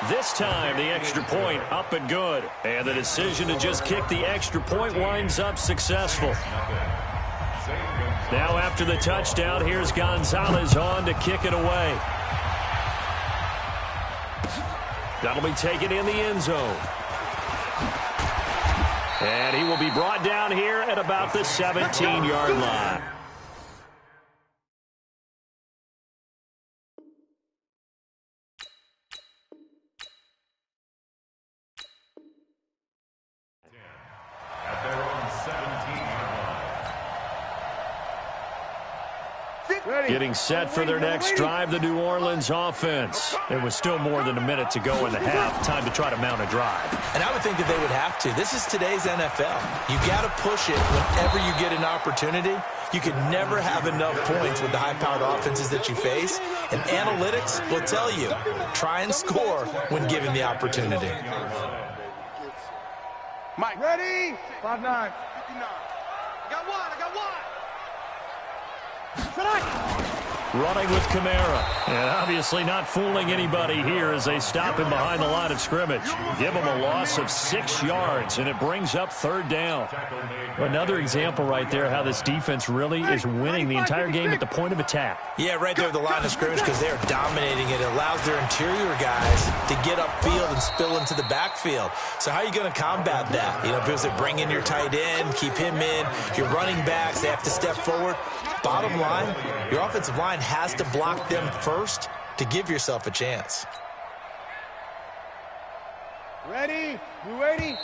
This time, the extra point up and good. And the decision to just kick the extra point winds up successful. Now after the touchdown, here's Gonzalez on to kick it away. That'll be taken in the end zone. And he will be brought down here at about the 17-yard line. At their own 17-yard line. Getting set for their next drive, the New Orleans offense. There was still more than a minute to go in the half. Time to try to mount a drive. And I would think that they would have to. This is today's NFL. You got to push it whenever you get an opportunity. You can never have enough points with the high-powered offenses that you face. And analytics will tell you, try and score when given the opportunity. Mike, ready? 5-9. 59. I got one. Running with Kamara. And obviously not fooling anybody here as they stop him behind the line of scrimmage. Give him a loss of 6 yards, and it brings up third down. Another example right there how this defense really is winning the entire game at the point of attack. Yeah, right there at the line of scrimmage because they're dominating it. It allows their interior guys to get upfield and spill into the backfield. So how are you going to combat that? You know, because they bring in your tight end, keep him in. Your running backs, they have to step forward. Bottom line, your offensive line has to block them first to give yourself a chance. Ready? You ready?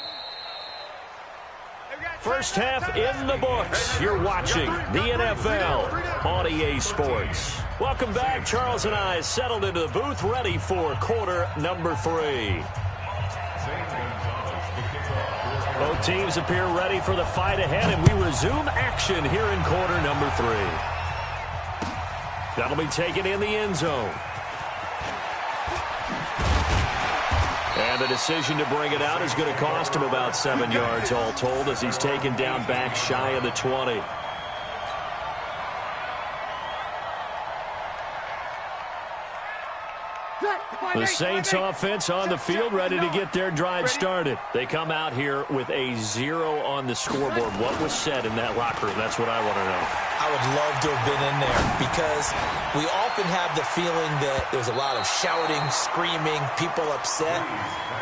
First half in the books. You're watching the NFL on EA Sports. Welcome back. Charles and I settled into the booth ready for quarter number 3. Both teams appear ready for the fight ahead, and we resume action here in quarter number 3. That'll be taken in the end zone. And the decision to bring it out is going to cost him about 7 yards all told as he's taken down back shy of the 20. The Saints offense on the field ready to get their drive started. They come out here with a 0 on the scoreboard. What was said in that locker room? That's what I want to know. I would love to have been in there because we often have the feeling that there's a lot of shouting, screaming, people upset.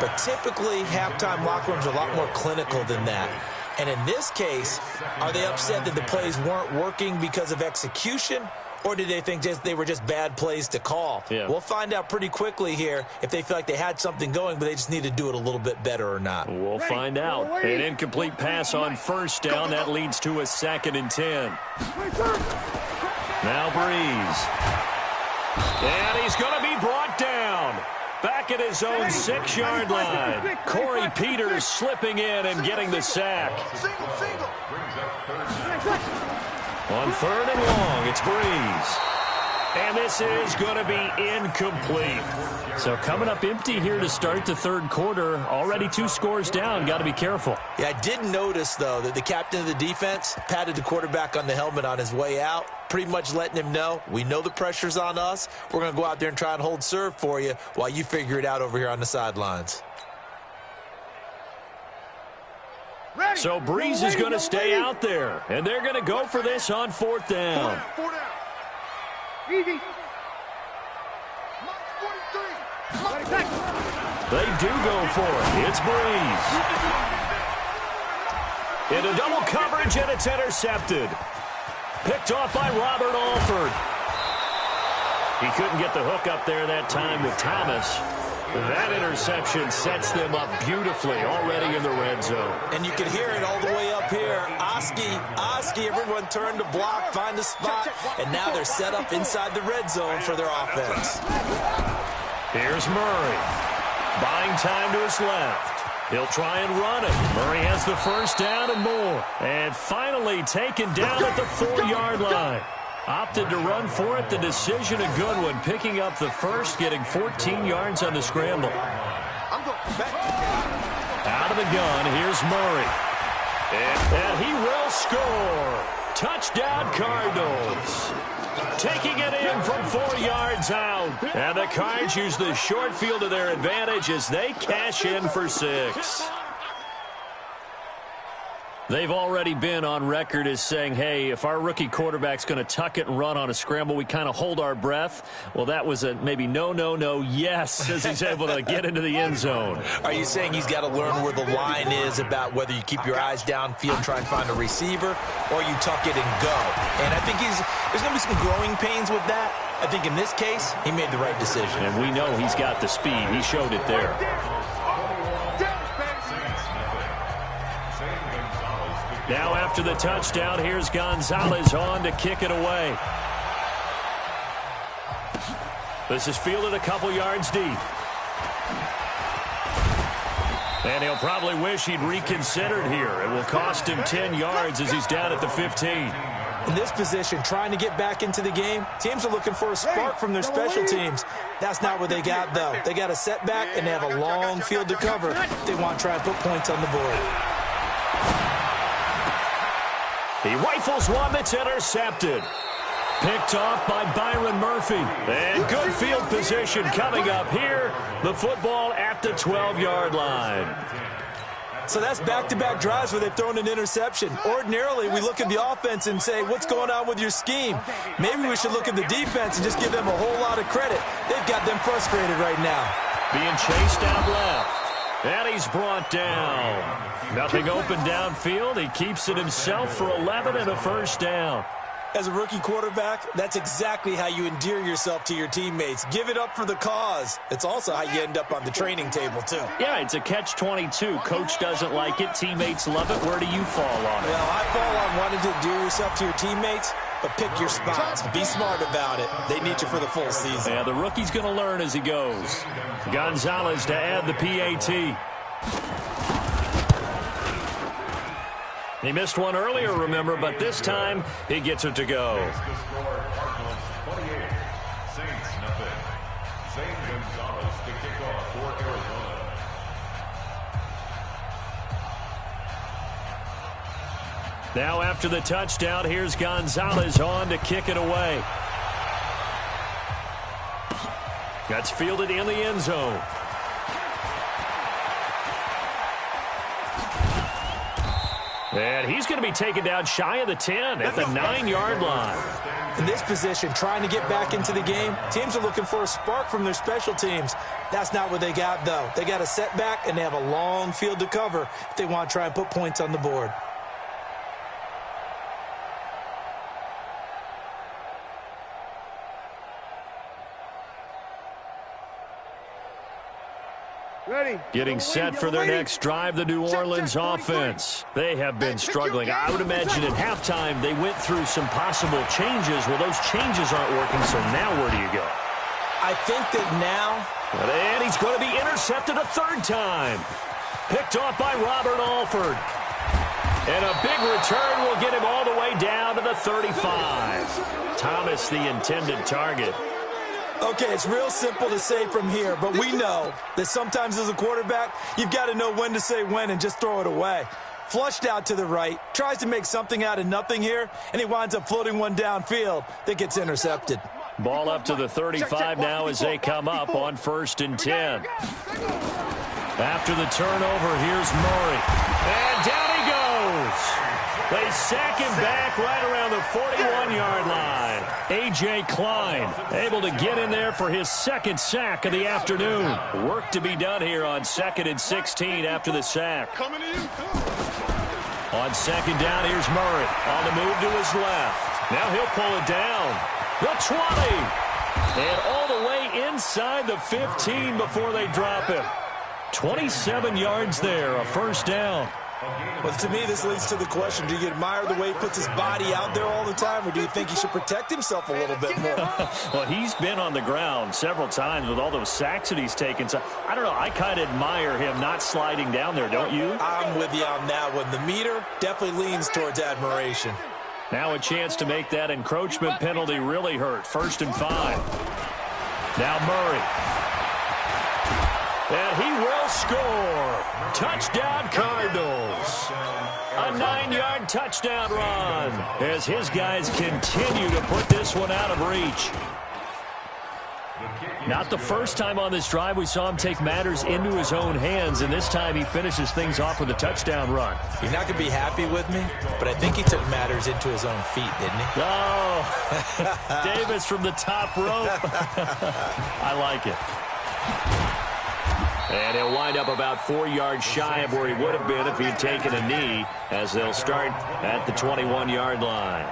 But typically, halftime locker rooms are a lot more clinical than that. And in this case, are they upset that the plays weren't working because of execution, or did they think they were just bad plays to call? Yeah. We'll find out pretty quickly here if they feel like they had something going, but they just need to do it a little bit better or not. We'll find out. An incomplete pass on first down. That leads to a 2nd and 10. Now Breeze. And he's going to be brought down. Back at his own 6-yard line. Corey Peters slipping in and getting the sack. On 3rd and long, it's Breeze. And this is going to be incomplete. So coming up empty here to start the 3rd quarter. Already 2 scores down. Got to be careful. Yeah, I did notice, though, that the captain of the defense patted the quarterback on the helmet on his way out, pretty much letting him know, we know the pressure's on us. We're going to go out there and try and hold serve for you while you figure it out over here on the sidelines. So Breeze is going to stay out there, and they're going to go for this on 4th down. Easy. They do go for it. It's Breeze. Into double coverage, and it's intercepted. Picked off by Robert Alford. He couldn't get the hook up there that time with Thomas. That interception sets them up beautifully already in the red zone. And you can hear it all the way up here. Oski, everyone turned to block, find a spot, and now they're set up inside the red zone for their offense. Here's Murray. Buying time to his left. He'll try and run it. Murray has the first down and more. And finally taken down at the 4-yard line. Opted to run for it. The decision a good one. Picking up the first, getting 14 yards on the scramble. Out of the gun, here's Murray. And he will score. Touchdown Cardinals. Taking it in from 4 yards out. And the Cards use the short field to their advantage as they cash in for 6. They've already been on record as saying, hey, if our rookie quarterback's going to tuck it and run on a scramble, we kind of hold our breath. Well, that was a maybe no, yes, as he's able to get into the end zone. Are you saying he's got to learn where the line is about whether you keep your eyes downfield, try and find a receiver, or you tuck it and go? And I think there's going to be some growing pains with that. I think in this case, he made the right decision. And we know he's got the speed. He showed it there. Now after the touchdown, here's Gonzalez on to kick it away. This is fielded a couple yards deep. And he'll probably wish he'd reconsidered here. It will cost him 10 yards as he's down at the 15. In this position, trying to get back into the game, teams are looking for a spark from their special teams. That's not what they got, though. They got a setback, and they have a long field to cover. They want to try and put points on the board. He rifles one that's intercepted. Picked off by Byron Murphy. And good field position coming up here. The football at the 12-yard line. So that's back-to-back drives where they've thrown an interception. Ordinarily, we look at the offense and say, what's going on with your scheme? Maybe we should look at the defense and just give them a whole lot of credit. They've got them frustrated right now. Being chased out left. And he's brought down. Nothing open downfield. He keeps it himself for 11 and a first down. As a rookie quarterback, that's exactly how you endear yourself to your teammates. Give it up for the cause. It's also how you end up on the training table, too. Yeah, it's a catch-22. Coach doesn't like it. Teammates love it. Where do you fall on it? Well, I fall on wanting to endear yourself to your teammates, but pick your spots. Be smart about it. They need you for the full season. Yeah, the rookie's going to learn as he goes. Gonzalez to add the PAT. He missed one earlier, remember, but this time he gets it to go. Now after the touchdown, here's Gonzalez on to kick it away. That's fielded in the end zone. And he's going to be taken down shy of the 10 at the 9-yard line. In this position, trying to get back into the game, teams are looking for a spark from their special teams. That's not what they got, though. They got a setback, and they have a long field to cover if they want to try and put points on the board. Getting set for their next drive, the New Orleans offense. They have been struggling. I would imagine at halftime they went through some possible changes. Well, those changes aren't working, so now where do you go? I think that now... And he's going to be intercepted a third time. Picked off by Robert Alford. And a big return will get him all the way down to the 35. Thomas, the intended target. Okay, it's real simple to say from here, but we know that sometimes as a quarterback, you've got to know when to say when and just throw it away. Flushed out to the right, tries to make something out of nothing here, and he winds up floating one downfield that gets intercepted. Ball up to the 35 now as they come up on 1st and 10. After the turnover, here's Murray. And down he goes. They sack him back right around the 41-yard line. A.J. Klein able to get in there for his second sack of the afternoon. Work to be done here on 2nd and 16 after the sack. On 2nd down, here's Murray on the move to his left. Now he'll pull it down. The 20. And all the way inside the 15 before they drop him. 27 yards there, a first down. Well, to me, this leads to the question, do you admire the way he puts his body out there all the time, or do you think he should protect himself a little bit more? Well, he's been on the ground several times with all those sacks that he's taken. So, I don't know, I kind of admire him not sliding down there, don't you? I'm with you on that one. The meter definitely leans towards admiration. Now a chance to make that encroachment penalty really hurt. 1st and 5. Now Murray. And he will score. Touchdown Cardinals. A 9-yard touchdown run as his guys continue to put this one out of reach. Not the first time on this drive we saw him take matters into his own hands, and this time he finishes things off with a touchdown run. You're not going to be happy with me, but I think he took matters into his own feet, didn't he? Oh, Davis from the top rope. I like it. And he'll wind up about 4 yards shy of where he would have been if he'd taken a knee, as they'll start at the 21-yard line.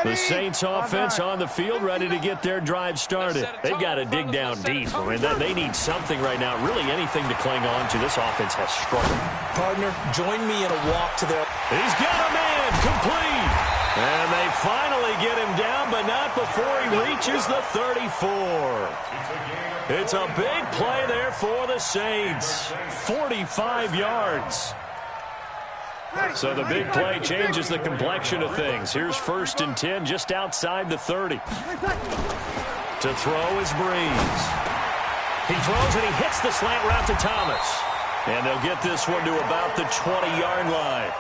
The Saints offense on the field, ready to get their drive started. They've got to dig down deep. I mean, they need something right now, really anything to cling on to. This offense has struggled. Partner, join me in a walk to their... He's got a man, complete. And they finally get him down, but not before he reaches the 34. It's a big play there for the Saints. 45 yards. So the big play changes the complexion of things. Here's 1st and 10 just outside the 30. To throw is Breeze. He throws and he hits the slant route to Thomas. And they'll get this one to about the 20-yard line.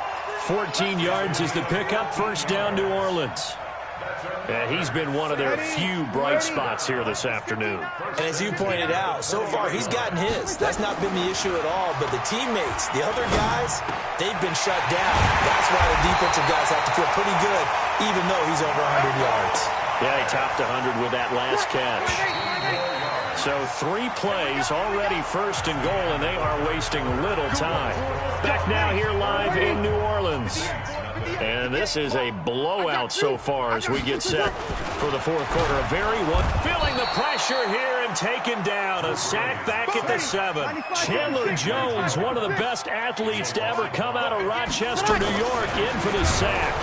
14 yards is the pickup. 1st down, New Orleans. And he's been one of their few bright spots here this afternoon. And as you pointed out, so far he's gotten his. That's not been the issue at all. But the teammates, the other guys, they've been shut down. That's why the defensive guys have to feel pretty good, even though he's over 100 yards. Yeah, he topped 100 with that last catch. So 3 plays, already 1st and goal, and they are wasting little time. Back now here live in New Orleans. And this is a blowout so far as we get set for the 4th quarter. A very one. Feeling the pressure here and taken down. A sack back at the 7. Chandler Jones, one of the best athletes to ever come out of Rochester, New York, in for the sack.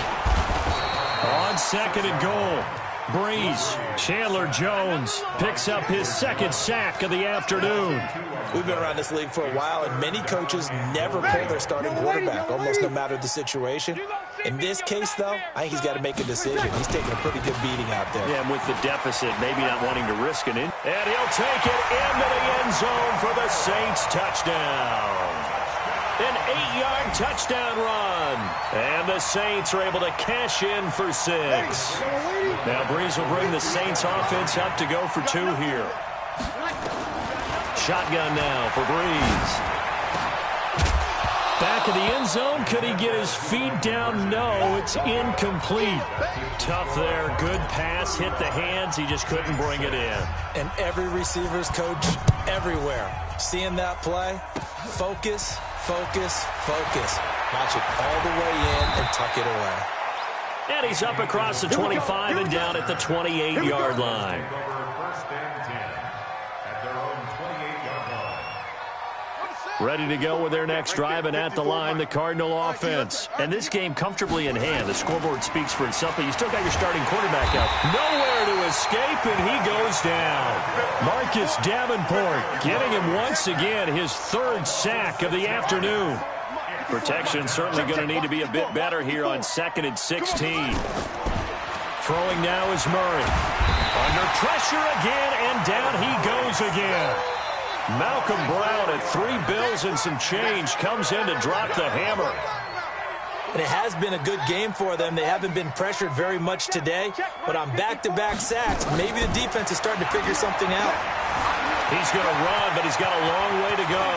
On 2nd and goal. Breeze. Chandler Jones picks up his 2nd sack of the afternoon. We've been around this league for a while, and many coaches never pull their starting quarterback, almost no matter the situation. In this case, though, I think he's got to make a decision. He's taking a pretty good beating out there. Yeah, and with the deficit, maybe not wanting to risk it in. And he'll take it into the end zone for the Saints touchdown. An 8-yard touchdown run. And the Saints are able to cash in for 6. Now Breeze will bring the Saints offense up to go for 2 here. Shotgun now for Breeze. Back of the end zone. Could he get his feet down? No, it's incomplete. Tough there. Good pass. Hit the hands. He just couldn't bring it in. And every receiver's coach everywhere. Seeing that play, focus, focus, focus. Watch it all the way in and tuck it away. And he's up across the 25 and down at the 28-yard line. First and 10 at their own 28-yard line. Ready to go with their next drive, and at the line, the Cardinal offense. And this game comfortably in hand. The scoreboard speaks for itself, but you still got your starting quarterback out. Nowhere to escape, and he goes down. Marcus Davenport getting him once again his third sack of the afternoon. Protection certainly going to need to be a bit better here on 2nd and 16. Throwing now is Murray. Under pressure again, and down he goes again. Malcolm Brown at 3 bills and some change comes in to drop the hammer. And it has been a good game for them. They haven't been pressured very much today, but on back-to-back sacks, maybe the defense is starting to figure something out. He's going to run, but he's got a long way to go.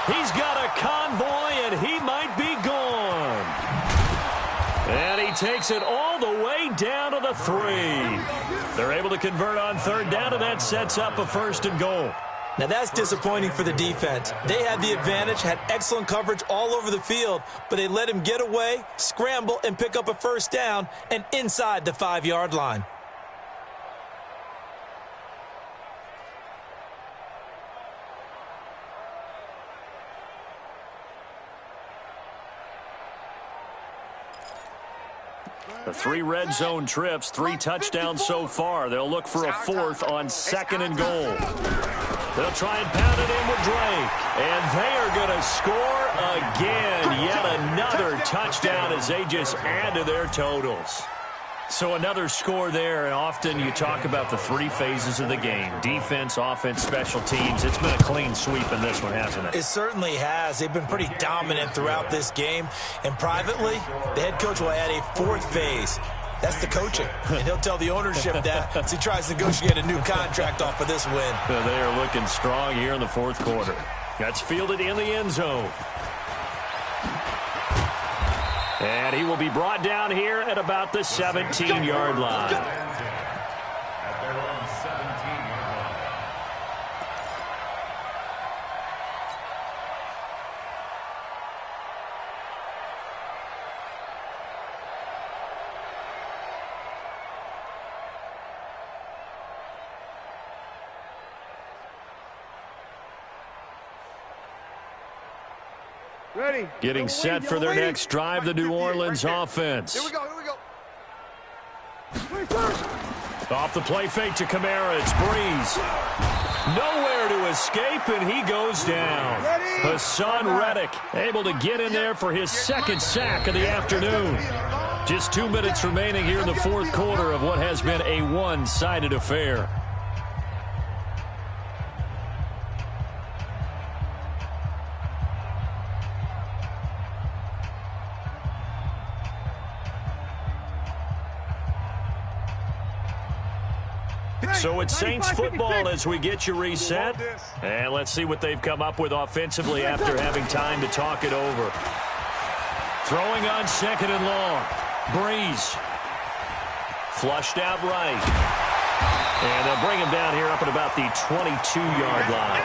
He's got a convoy, and he might be gone. And he takes it all the way down to the 3. They're able to convert on 3rd down, and that sets up a 1st and goal. Now that's disappointing for the defense. They had the advantage, had excellent coverage all over the field, but they let him get away, scramble, and pick up a 1st down, and inside the 5-yard line. The 3 red zone trips, 3 touchdowns so far. They'll look for a 4th on 2nd and goal. They'll try and pound it in with Drake. And they are going to score again. Yet another touchdown as they just add to their totals. So another score there, and often you talk about the 3 phases of the game. Defense, offense, special teams. It's been a clean sweep in this one, hasn't it? It certainly has. They've been pretty dominant throughout this game. And privately, the head coach will add a 4th phase. That's the coaching. And he'll tell the ownership that as he tries to negotiate a new contract off of this win. They are looking strong here in the 4th quarter. That's fielded in the end zone. And he will be brought down here at about the 17-yard line. At their own 17-yard line. Ready. Getting set for their next drive, the New Orleans offense. Here we go, here we go. Off the play fake to Kamara, it's Breeze. Nowhere to escape, and he goes down. Hassan Reddick able to get in there for his 2nd sack of the afternoon. Just 2 minutes remaining here in the 4th quarter of what has been a one-sided affair. So it's Saints football as we get you reset. And let's see what they've come up with offensively after having time to talk it over. Throwing on 2nd and long. Breeze. Flushed out right. And they'll bring him down here up at about the 22-yard line.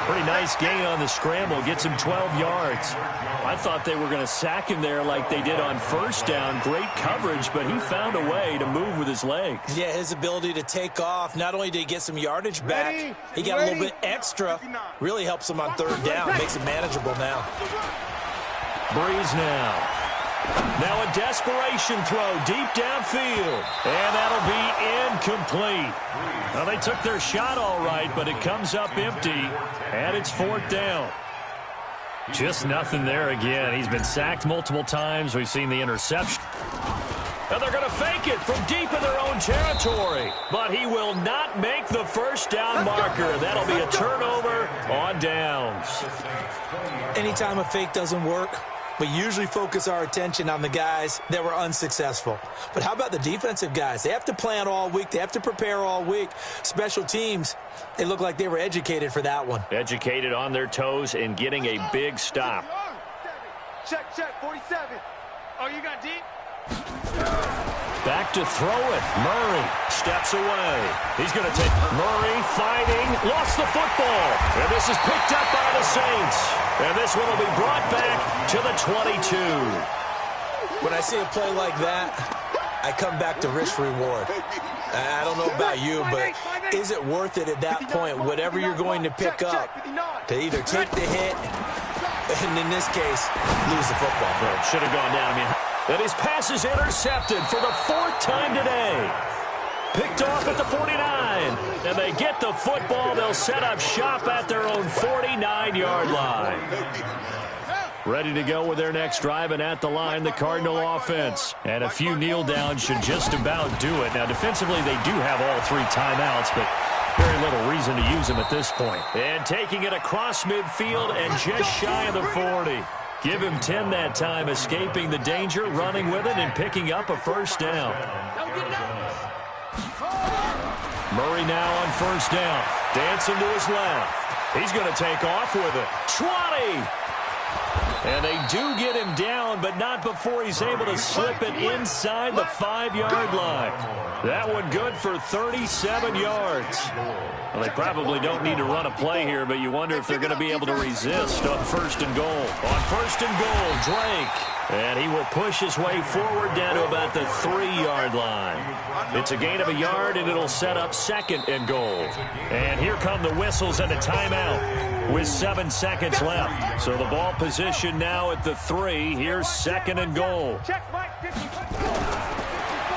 Pretty nice gain on the scramble. Gets him 12 yards. I thought they were going to sack him there like they did on 1st down. Great coverage, but he found a way to move with his legs. Yeah, his ability to take off. Not only did he get some yardage back, he got a little bit extra. Really helps him on 3rd down. Makes it manageable now. Breeze now. Now a desperation throw deep downfield. And that'll be incomplete. Well, they took their shot all right, but it comes up empty. And it's 4th down. Just nothing there again. He's been sacked multiple times. We've seen the interception. And they're going to fake it from deep in their own territory. But he will not make the 1st down marker. That'll be a turnover on downs. Anytime a fake doesn't work, we usually focus our attention on the guys that were unsuccessful. But how about the defensive guys? They have to plan all week. They have to prepare all week. Special teams, they look like they were educated for that one. Educated on their toes and getting a big stop. Check, 47. Oh, you got deep? Back to throw it. Murray steps away. He's going to take Murray fighting. Lost the football. And this is picked up by the Saints. And this one will be brought back to the 22. When I see a play like that, I come back to risk-reward. I don't know about you, but is it worth it at that point, whatever you're going to pick up, to either take the hit, and in this case, lose the football? Well, it should have gone down. And his pass is intercepted for the 4th time today. Picked off at the 49. And they get the football. They'll set up shop at their own 49-yard line. Ready to go with their next drive, and at the line, the Cardinal offense. And a few kneel downs should just about do it. Now, defensively, they do have all 3 timeouts, but very little reason to use them at this point. And taking it across midfield and just shy of the 40. Give him 10 that time, escaping the danger, running with it, and picking up a first down. Murray now on first down. Dancing to his left. He's going to take off with it. 20! And they do get him down, but not before he's able to slip it inside the 5-yard line. That one good for 37 yards. Well, they probably don't need to run a play here, but you wonder if they're going to be able to resist on 1st and goal. On 1st and goal, Drake. And he will push his way forward down to about the 3-yard line. It's a gain of a yard, and it'll set up 2nd and goal. And here come the whistles and a timeout with 7 seconds left. So the ball position now at the 3. Here's 2nd and goal.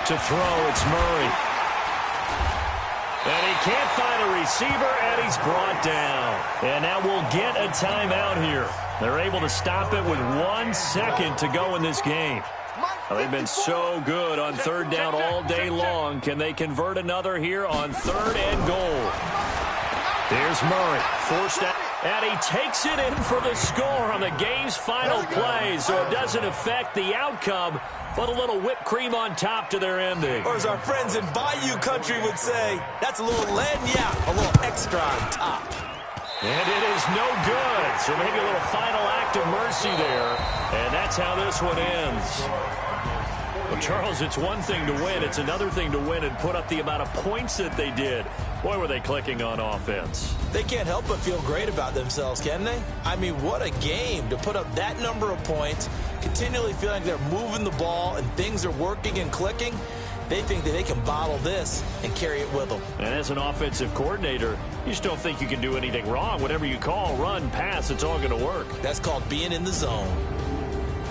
To throw, it's Murray. And he can't find a receiver, and he's brought down. And now we'll get a timeout here. They're able to stop it with 1 second to go in this game. Well, they've been so good on 3rd down all day long. Can they convert another here on 3rd and goal? There's Murray, forced out, and he takes it in for the score on the game's final play, so it doesn't affect the outcome, but a little whipped cream on top to their ending. Or as our friends in Bayou Country would say, that's a little lagniappe, a little extra on top. And it is no good. So maybe a little final act of mercy there. And that's how this one ends. Well, Charles, it's one thing to win. It's another thing to win and put up the amount of points that they did. Boy, were they clicking on offense. They can't help but feel great about themselves, can they? I mean, what a game to put up that number of points, continually feeling like they're moving the ball and things are working and clicking. They think that they can bottle this and carry it with them. And as an offensive coordinator, you just don't think you can do anything wrong. Whatever you call, run, pass, it's all going to work. That's called being in the zone.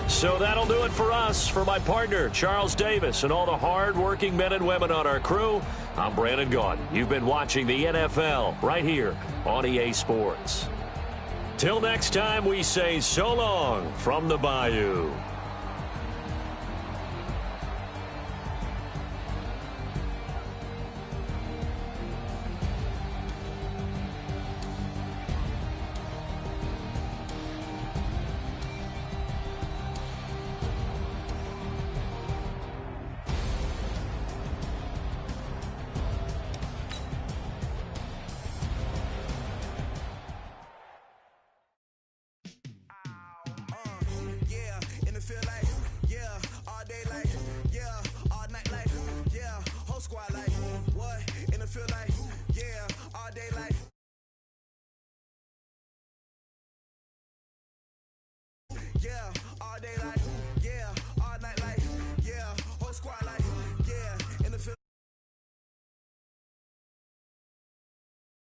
So that'll do it for us. For my partner, Charles Davis, and all the hard-working men and women on our crew, I'm Brandon Gaudin. You've been watching the NFL right here on EA Sports. Till next time, we say so long from the Bayou. Feel like, yeah, all day like